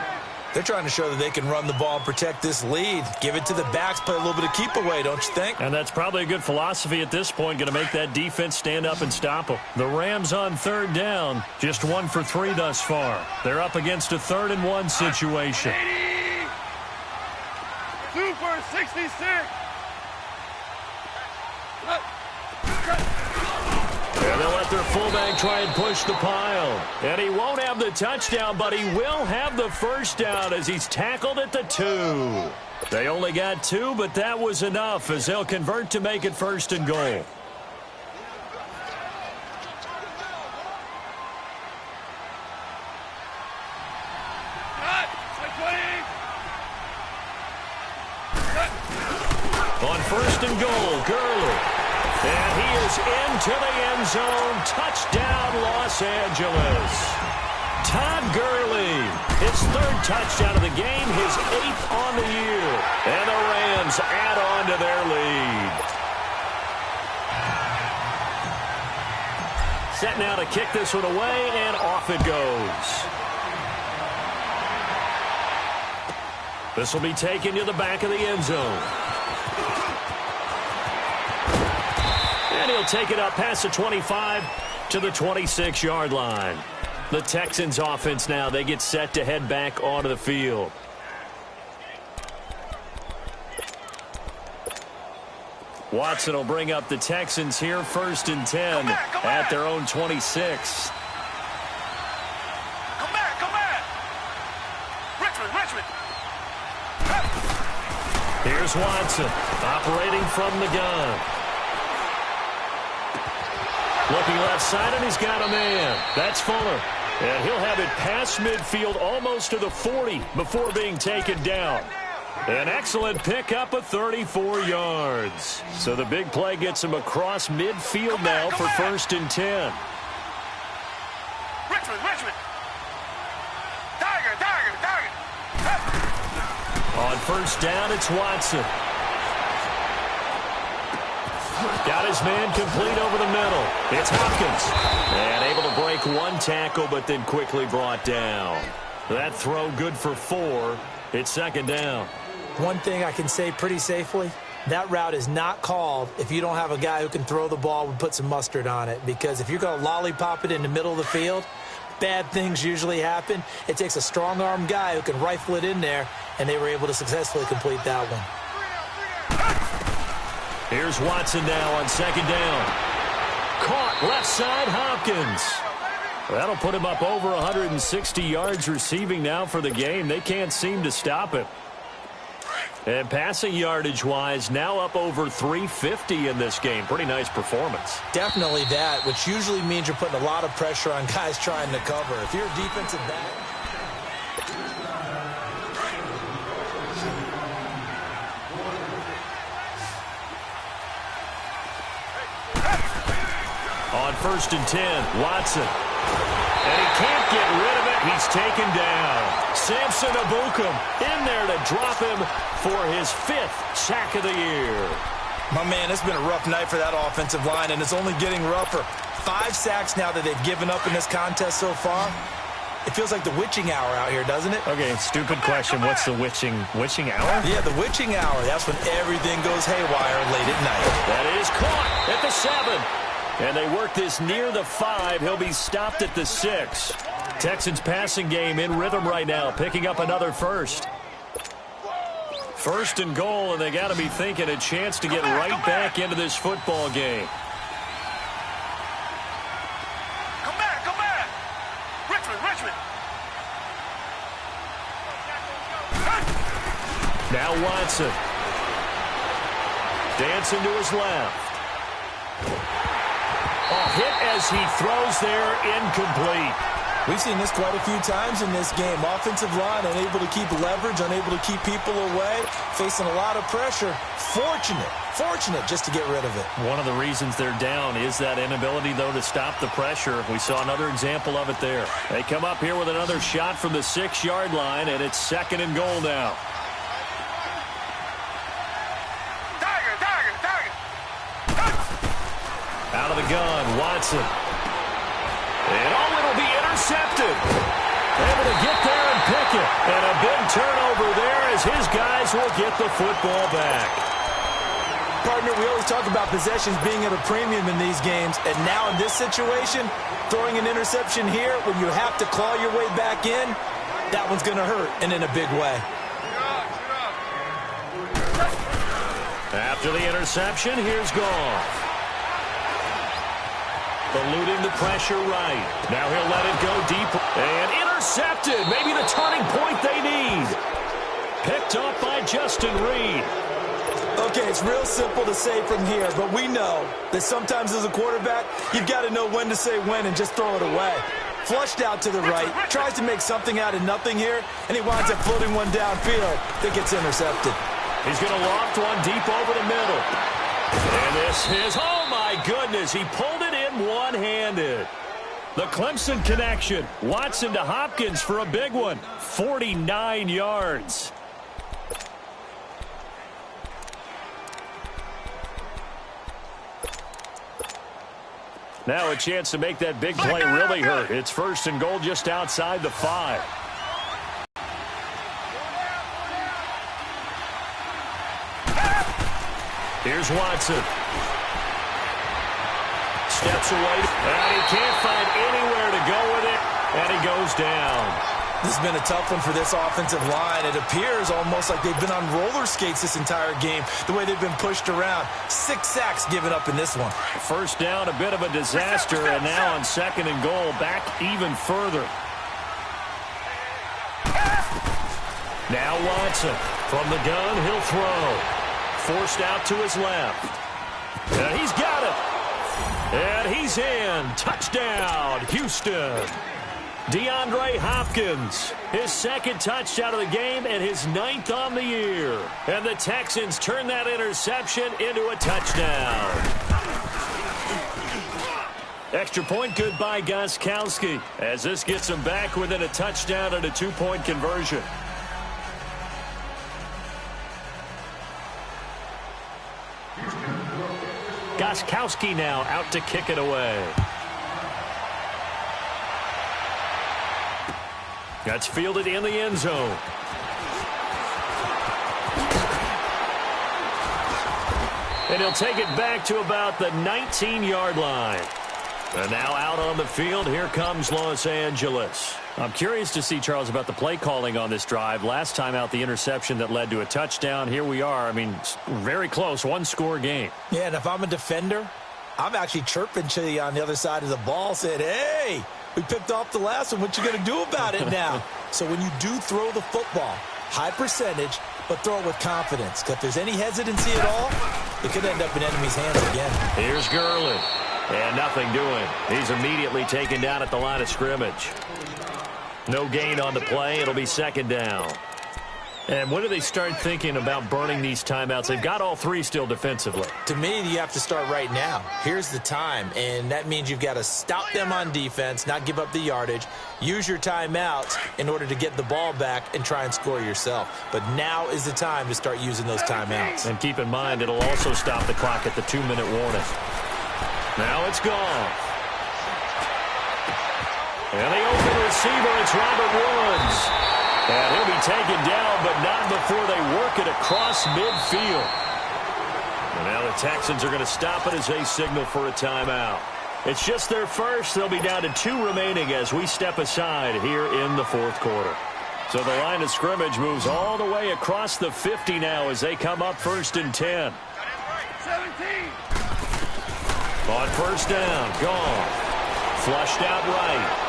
They're trying to show that they can run the ball and protect this lead. Give it to the backs, play a little bit of keep away, don't you think? And that's probably a good philosophy at this point, going to make that defense stand up and stop them. The Rams on 3rd down, just 1 for 3 thus far. They're up against a 3rd and 1 situation. 2 for 66. And they'll let their fullback try and push the pile. And he won't have the touchdown, but he will have the first down as he's tackled at the 2. They only got 2, but that was enough as they'll convert to make it 1st and goal. On 1st and goal, Gurley. And he is into the end zone. Touchdown, Los Angeles. Todd Gurley, his 3rd touchdown of the game, his 8th on the year. And the Rams add on to their lead. Set now to kick this one away, and off it goes. This will be taken to the back of the end zone. And he'll take it up past the 25 to the 26-yard line. The Texans offense now, they get set to head back onto the field. Watson will bring up the Texans here, 1st and 10 at their own 26. Come back. Richmond. Here's Watson operating from the gun. Looking left side, and he's got a man. That's Fuller. And he'll have it past midfield almost to the 40 before being taken down. An excellent pickup of 34 yards. So the big play gets him across midfield now for 1st and 10. Richmond. Tiger. On 1st down, it's Watson. Got his man complete over the middle. It's Hopkins. And able to break 1 tackle, but then quickly brought down. That throw good for 4. It's 2nd down. One thing I can say pretty safely, that route is not called if you don't have a guy who can throw the ball and put some mustard on it. Because if you're going to lollipop it in the middle of the field, bad things usually happen. It takes a strong-arm guy who can rifle it in there, and they were able to successfully complete that one. Here's Watson now on 2nd down. Caught left side, Hopkins. That'll put him up over 160 yards receiving now for the game. They can't seem to stop it. And passing yardage-wise, now up over 350 in this game. Pretty nice performance. Definitely that, which usually means you're putting a lot of pressure on guys trying to cover. If you're a defensive back... On 1st and 10, Watson. And he can't get rid of it. He's taken down. Samson Ebukam in there to drop him for his 5th sack of the year. My man, it's been a rough night for that offensive line, and it's only getting rougher. 5 sacks now that they've given up in this contest so far. It feels like the witching hour out here, doesn't it? Okay, stupid question. What's the witching hour? Yeah, the witching hour. That's when everything goes haywire late at night. That is caught at the 7. And they work this near the 5. He'll be stopped at the 6. Texans passing game in rhythm right now, picking up another first. First and goal, and they got to be thinking a chance to get right back into this football game. Now Watson. Dancing to his left. Hit as he throws there, incomplete. We've seen this quite a few times in this game. Offensive line unable to keep leverage, unable to keep people away, facing a lot of pressure. Fortunate just to get rid of it. One of the reasons they're down is that inability, though, to stop the pressure. We saw another example of it there. They come up here with another shot from the 6-yard line, and it's 2nd and goal now. Out of the gun, Watson. And it'll be intercepted. Able to get there and pick it. And a big turnover there as his guys will get the football back. Partner, we always talk about possessions being at a premium in these games. And now in this situation, throwing an interception here when you have to claw your way back in, that one's going to hurt, and in a big way. After the interception, here's Goff. Eluding the pressure right. Now he'll let it go deep. And intercepted. Maybe the turning point they need. Picked up by Justin Reed. Okay, it's real simple to say from here, but we know that sometimes as a quarterback, you've got to know when to say when and just throw it away. Flushed out to the right, tries to make something out of nothing here, and he winds up floating one downfield that gets intercepted. He's going to loft one deep over the middle. And this is, oh my goodness, he pulled it in one-handed. The Clemson connection. Watson to Hopkins for a big one. 49 yards. Now a chance to make that big play really hurt. It's 1st and goal just outside the 5. Here's Watson. Steps away, and he can't find anywhere to go with it, and he goes down. This has been a tough one for this offensive line. It appears almost like they've been on roller skates this entire game, the way they've been pushed around. 6 sacks given up in this one. First down, a bit of a disaster, and now on 2nd and goal, back even further. Now Watson. From the gun, he'll throw. Forced out to his left. And he's got it. And he's in. Touchdown, Houston. DeAndre Hopkins, his 2nd touchdown of the game and his 9th on the year. And the Texans turn that interception into a touchdown. Extra point good by Gostkowski as this gets him back within a touchdown and a 2-point conversion. Gostkowski now out to kick it away. That's fielded in the end zone. And he'll take it back to about the 19-yard line. And now out on the field, here comes Los Angeles. I'm curious to see, Charles, about the play calling on this drive. Last time out, the interception that led to a touchdown. Here we are. I mean, very close, 1-score game. Yeah, and if I'm a defender, I'm actually chirping to you on the other side of the ball, saying, hey, we picked off the last one. What you going to do about it now? So when you do throw the football, high percentage, but throw it with confidence. Because if there's any hesitancy at all, it could end up in enemy's hands again. Here's Gurley. And nothing doing. He's immediately taken down at the line of scrimmage. No gain on the play. It'll be 2nd down. And when do they start thinking about burning these timeouts? They've got all three still defensively. To me, you have to start right now. Here's the time, and that means you've got to stop them on defense, not give up the yardage, use your timeouts in order to get the ball back and try and score yourself. But now is the time to start using those timeouts. And keep in mind, it'll also stop the clock at the 2-minute warning. Now it's gone. And the open receiver, it's Robert Woods. And he'll be taken down, but not before they work it across midfield. And now the Texans are going to stop it as they signal for a timeout. It's just their first. They'll be down to 2 remaining as we step aside here in the fourth quarter. So the line of scrimmage moves all the way across the 50 now as they come up 1st and 10. 17. On first down, gone. Flushed out right.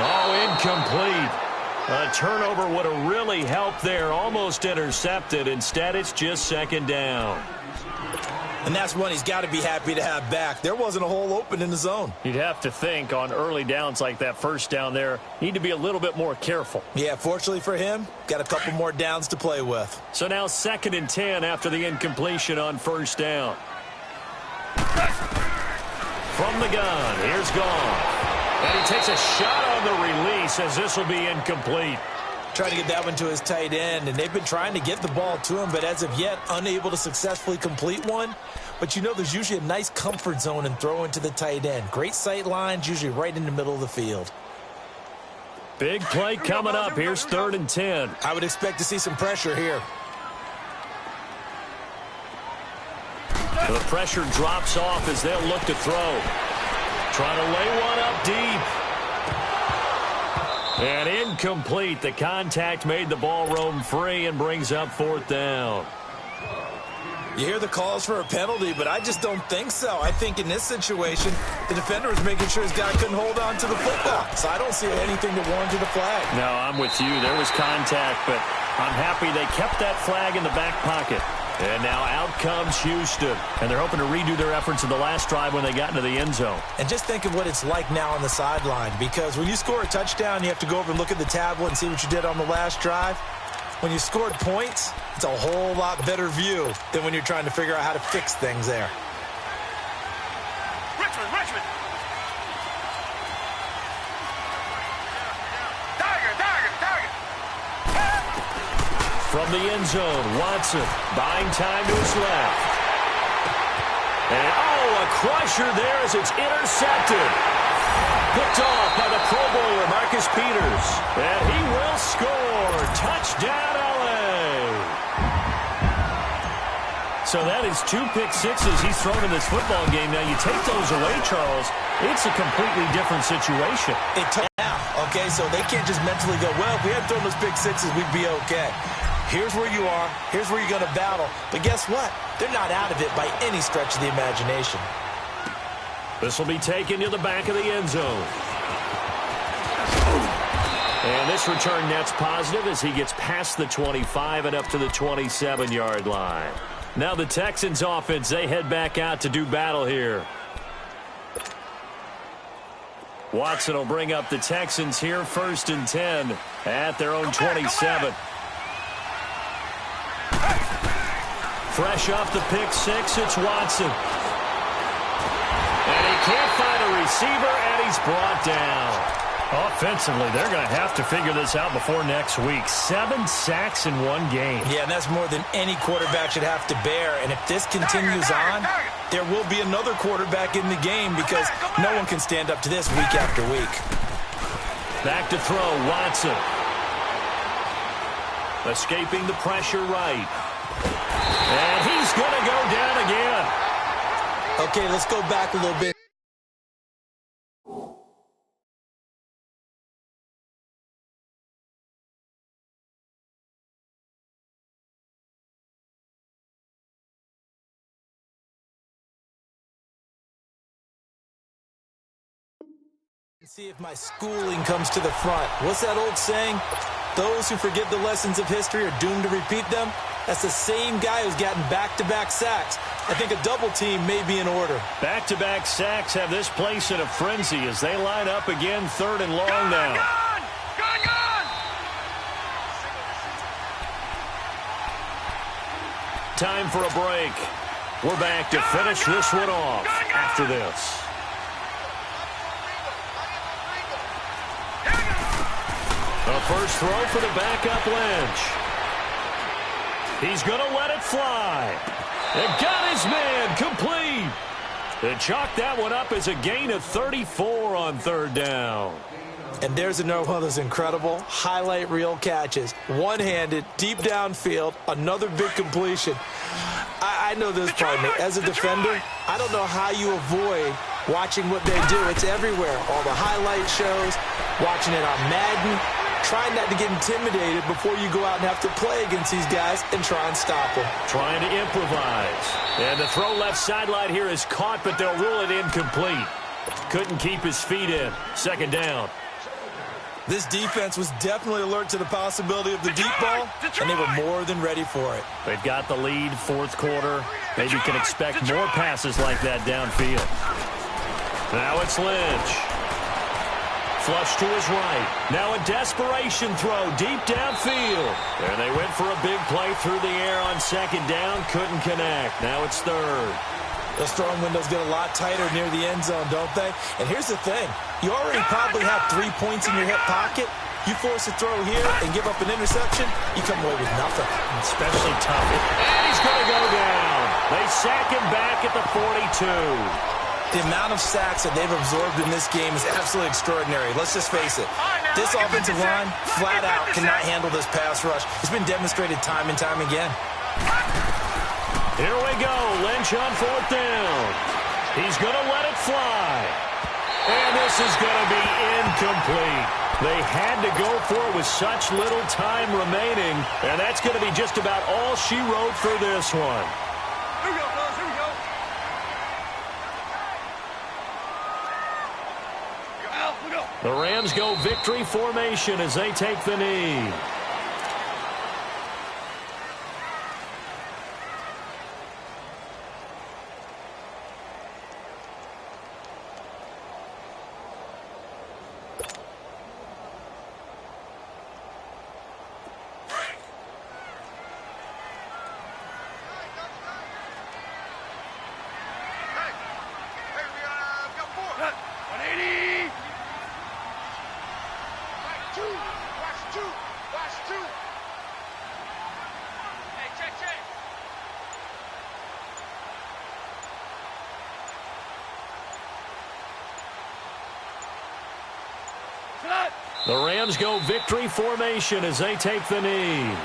Oh, incomplete. A turnover would have really helped there. Almost intercepted. Instead, it's just 2nd down. And that's one he's got to be happy to have back. There wasn't a hole open in the zone. You'd have to think on early downs like that first down there, need to be a little bit more careful. Yeah, fortunately for him, got a couple more downs to play with. So now 2nd and 10 after the incompletion on first down. From the gun, here's Gone. And he takes a shot on the release as this will be incomplete. Trying to get that one to his tight end, and they've been trying to get the ball to him, but as of yet, unable to successfully complete one. But you know there's usually a nice comfort zone in throwing to the tight end. Great sight lines, usually right in the middle of the field. Big play coming up. Here's 3rd and 10. I would expect to see some pressure here. So the pressure drops off as they'll look to throw. Trying to lay one up deep. And incomplete. The contact made the ball roam free and brings up 4th down. You hear the calls for a penalty, but I just don't think so. I think in this situation, the defender was making sure his guy couldn't hold on to the football. So I don't see anything that warranted a flag. No, I'm with you. There was contact, but I'm happy they kept that flag in the back pocket. And now out comes Houston. And they're hoping to redo their efforts in the last drive when they got into the end zone. And just think of what it's like now on the sideline. Because when you score a touchdown, you have to go over and look at the tablet and see what you did on the last drive. When you scored points, it's a whole lot better view than when you're trying to figure out how to fix things there. Richmond. From the end zone, Watson buying time to his left. And, a crusher there as it's intercepted. Picked off by the Pro Bowler, Marcus Peters. And he will score. Touchdown, L.A. So that is 2 pick sixes he's thrown in this football game. Now, you take those away, Charles, it's a completely different situation. Okay, so they can't just mentally go, well, if we had thrown those pick sixes, we'd be okay. Here's where you are. Here's where you're going to battle. But guess what? They're not out of it by any stretch of the imagination. This will be taken to the back of the end zone. And this return net's positive as he gets past the 25 and up to the 27-yard line. Now the Texans offense, they head back out to do battle here. Watson will bring up the Texans here 1st and 10 at their own 27. Fresh off the pick six, it's Watson. And he can't find a receiver, and he's brought down. Offensively, they're going to have to figure this out before next week. 7 sacks in one game. Yeah, and that's more than any quarterback should have to bear. And if this continues on, there will be another quarterback in the game because no one can stand up to this week after week. Back to throw, Watson. Escaping the pressure right. And he's going to go down again. Okay, let's go back a little bit. See if my schooling comes to the front. What's that old saying? Those who forget the lessons of history are doomed to repeat them. That's the same guy who's gotten back-to-back sacks. I think a double team may be in order. Back-to-back sacks have this place in a frenzy as they line up again 3rd and long now. Gone! time for a break. We're back to finish this one off after this. The first throw for the backup Lynch. He's going to let it fly. And got his man complete. And chalk that one up as a gain of 34 on third down. And there's another one of those incredible highlight reel catches. One-handed, deep downfield, another big completion. I know this part, Nick. As a defender, I don't know how you avoid watching what they do. It's everywhere. All the highlight shows, watching it on Madden, trying not to get intimidated before you go out and have to play against these guys and try and stop them. Trying to improvise. And the throw left sideline here is caught, but they'll rule it incomplete. Couldn't keep his feet in. Second down. This defense was definitely alert to the possibility of the deep ball, and they were more than ready for it. They've got the lead, fourth quarter. Maybe you can expect more passes like that downfield. Now it's Lynch. Flush to his right. Now a desperation throw deep downfield. And they went for a big play through the air on second down. Couldn't connect. Now it's third. Those throwing windows get a lot tighter near the end zone, don't they? And here's the thing. You already probably have 3 points in your hip pocket. You force a throw here and give up an interception, you come away with nothing. Especially tough. And he's going to go down. They sack him back at the 42. The amount of sacks that they've absorbed in this game is absolutely extraordinary. Let's just face it. This offensive line, flat out, cannot handle this pass rush. It's been demonstrated time and time again. Here we go. Lynch on fourth down. He's going to let it fly. And this is going to be incomplete. They had to go for it with such little time remaining. And that's going to be just about all she wrote for this one. Here we go, fellas. Here we go. Al, we go. The Rams go victory formation as they take the knee. The Rams go victory formation as they take the knee.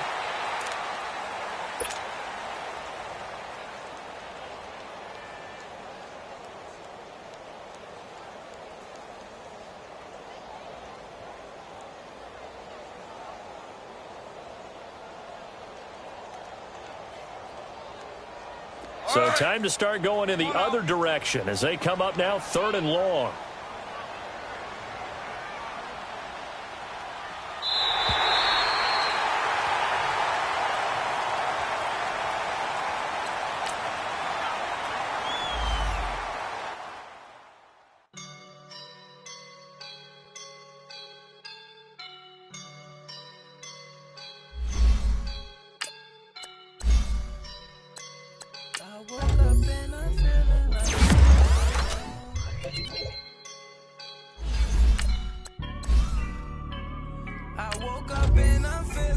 So time to start going in the other direction as they come up now 3rd and long. I woke up and I'm feeling